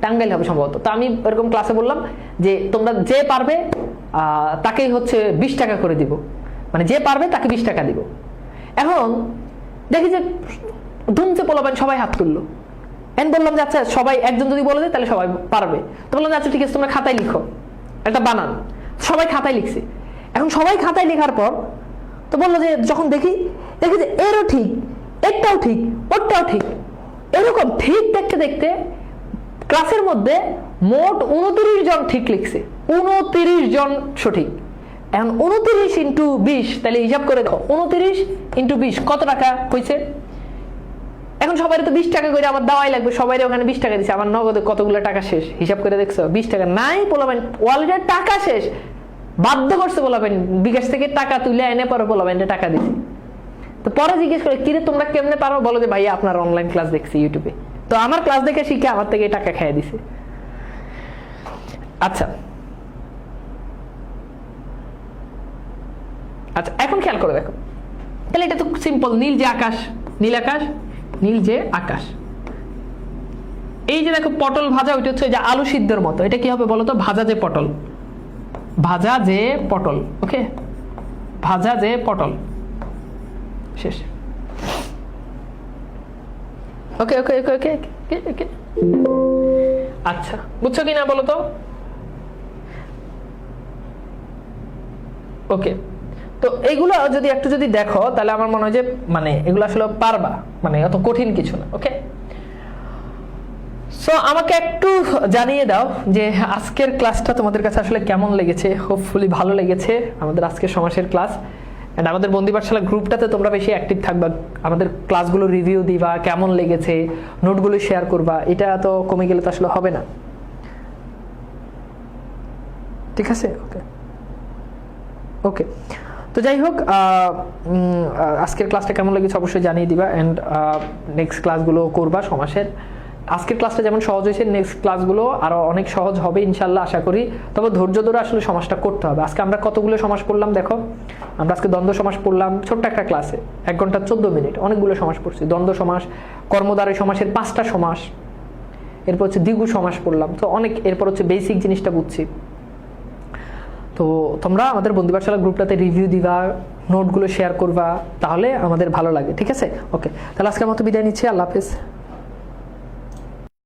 টাঙ্গাইল হবে সম্ভবত। তো আমি এরকম ক্লাসে বললাম যে তোমরা যে পারবে তাকেই হচ্ছে 20 টাকা করে দিব, মানে যে পারবে তাকে 20 টাকা দিব। এখন দেখি যে ধুমছে পোলাবেন, সবাই হাত তুললো। আমি বললাম যে আচ্ছা সবাই একজন যদি বলে দেয় তাহলে সবাই পারবে। তো বললাম যে আচ্ছা ঠিক আছে, তোমরা খাতায় লিখো একটা বানান। সবাই খাতায় লিখছে। এখন সবাই খাতায় লেখার পর তো বললো যে যখন দেখি যে এরও ঠিক, একটাও ঠিক, ওরটাও ঠিক, এরকম ঠিক দেখতে দেখতে ক্লাসের মধ্যে মোট 29 জন ঠিক লিখছে, 29 জন সঠিক। এখন 29 ইন্টু 20, তাহলে হিসাব করে দেখো 29 ইন্টু 20 কত টাকা হয়েছে। এখন সবাই তো 20 টাকা করে আমার দেওয়াই লাগবে, সবাই ওখানে 20 টাকা দিচ্ছে, আমার নগদে কতগুলো টাকা শেষ হিসাব করে দেখছো? 20 টাকা নাই। পোলাবেন অলরেডি টাকা শেষ, বাধ্য করছে পোলাবেন বিকাশ থেকে টাকা তুলে এনে পরে পোলাবেন টাকা দিছি। তো পরে জিজ্ঞেস করে কিরে তোমরা কেমনে পারো? বলো যে ভাই আপনার অনলাইন ক্লাস দেখছি ইউটিউবে, তো আমার ক্লাস দেখে শিখে আমার থেকে টাকা খাইয়ে দিছে। আচ্ছা আচ্ছা, এখন খেয়াল করে দেখো, তাহলে এটা তো সিম্পল, নীল যে আকাশ, নীল আকাশ, নীল যে আকাশ। এই যে দেখো পটল ভাজা, ওইটা হচ্ছে যে আলু সিদ্ধর মতো। এটা কি হবে বলো তো? ভাজা যে পটল, ভাজা যে পটল। ওকে, ভাজা যে পটল, শেষ। ওকে ওকে ওকে ওকে ওকে, আচ্ছা বুঝছো কি না বলো তো? ওকে, তো এইগুলো যদি একটু যদি দেখো তাহলে আমার মনে হয় যে মানে এগুলো আসলে পারবা, মানে অত কঠিন কিছু না। ওকে, সো আমাকে একটু জানিয়ে দাও যে আজকের ক্লাসটা তোমাদের কাছে আসলে কেমন লেগেছে। হোপফুলি ভালো লেগেছে আমাদের আজকের সমাসের ক্লাস। এন্ড আমাদের বন্দি পাঠশালা গ্রুপটাতে তোমরা বেশি অ্যাক্টিভ থাকবা, আমাদের ক্লাসগুলো রিভিউ দিবা, কেমন লেগেছে, নোটগুলো শেয়ার করবা। এটা তো কমে গেলে তো আসলে হবে না, ঠিক আছে? ওকে ওকে, তো যাই হোক, আজকের ক্লাসটা কেমন লেগেছে অবশ্যই জানিয়ে দিবা। অ্যান্ড নেক্সট ক্লাসগুলো করবা সমাসের। আজকের ক্লাসটা যেমন সহজ হয়েছে, নেক্সট ক্লাসগুলো আরো অনেক সহজ হবে ইনশাল্লাহ, আশা করি। তবে ধৈর্য ধরে আসলে সমাসটা করতে হবে। আজকে আমরা কতগুলো সমাস পড়লাম দেখো, আমরা আজকে দ্বন্দ্ব সমাস পড়লাম ছোট্ট একটা ক্লাসে, 1 ঘন্টা 14 মিনিট, অনেকগুলো সমাস পড়ছি। দ্বন্দ্ব সমাস, কর্মদ্বারয় সমাসের 5টা সমাস, এরপর হচ্ছে দ্বিগু সমাস পড়লাম, তো অনেক। এরপর হচ্ছে বেসিক জিনিসটা বুঝছি। তো তোমরা আমাদের বন্দি পাঠশালা গ্রুপটাতে রিভিউ দিবা, নোটগুলো শেয়ার করবা, তাহলে আমাদের ভালো লাগে, ঠিক আছে? ওকে, তাহলে আজকের মতো বিদায় নিচ্ছি, আল্লাহ হাফেজ।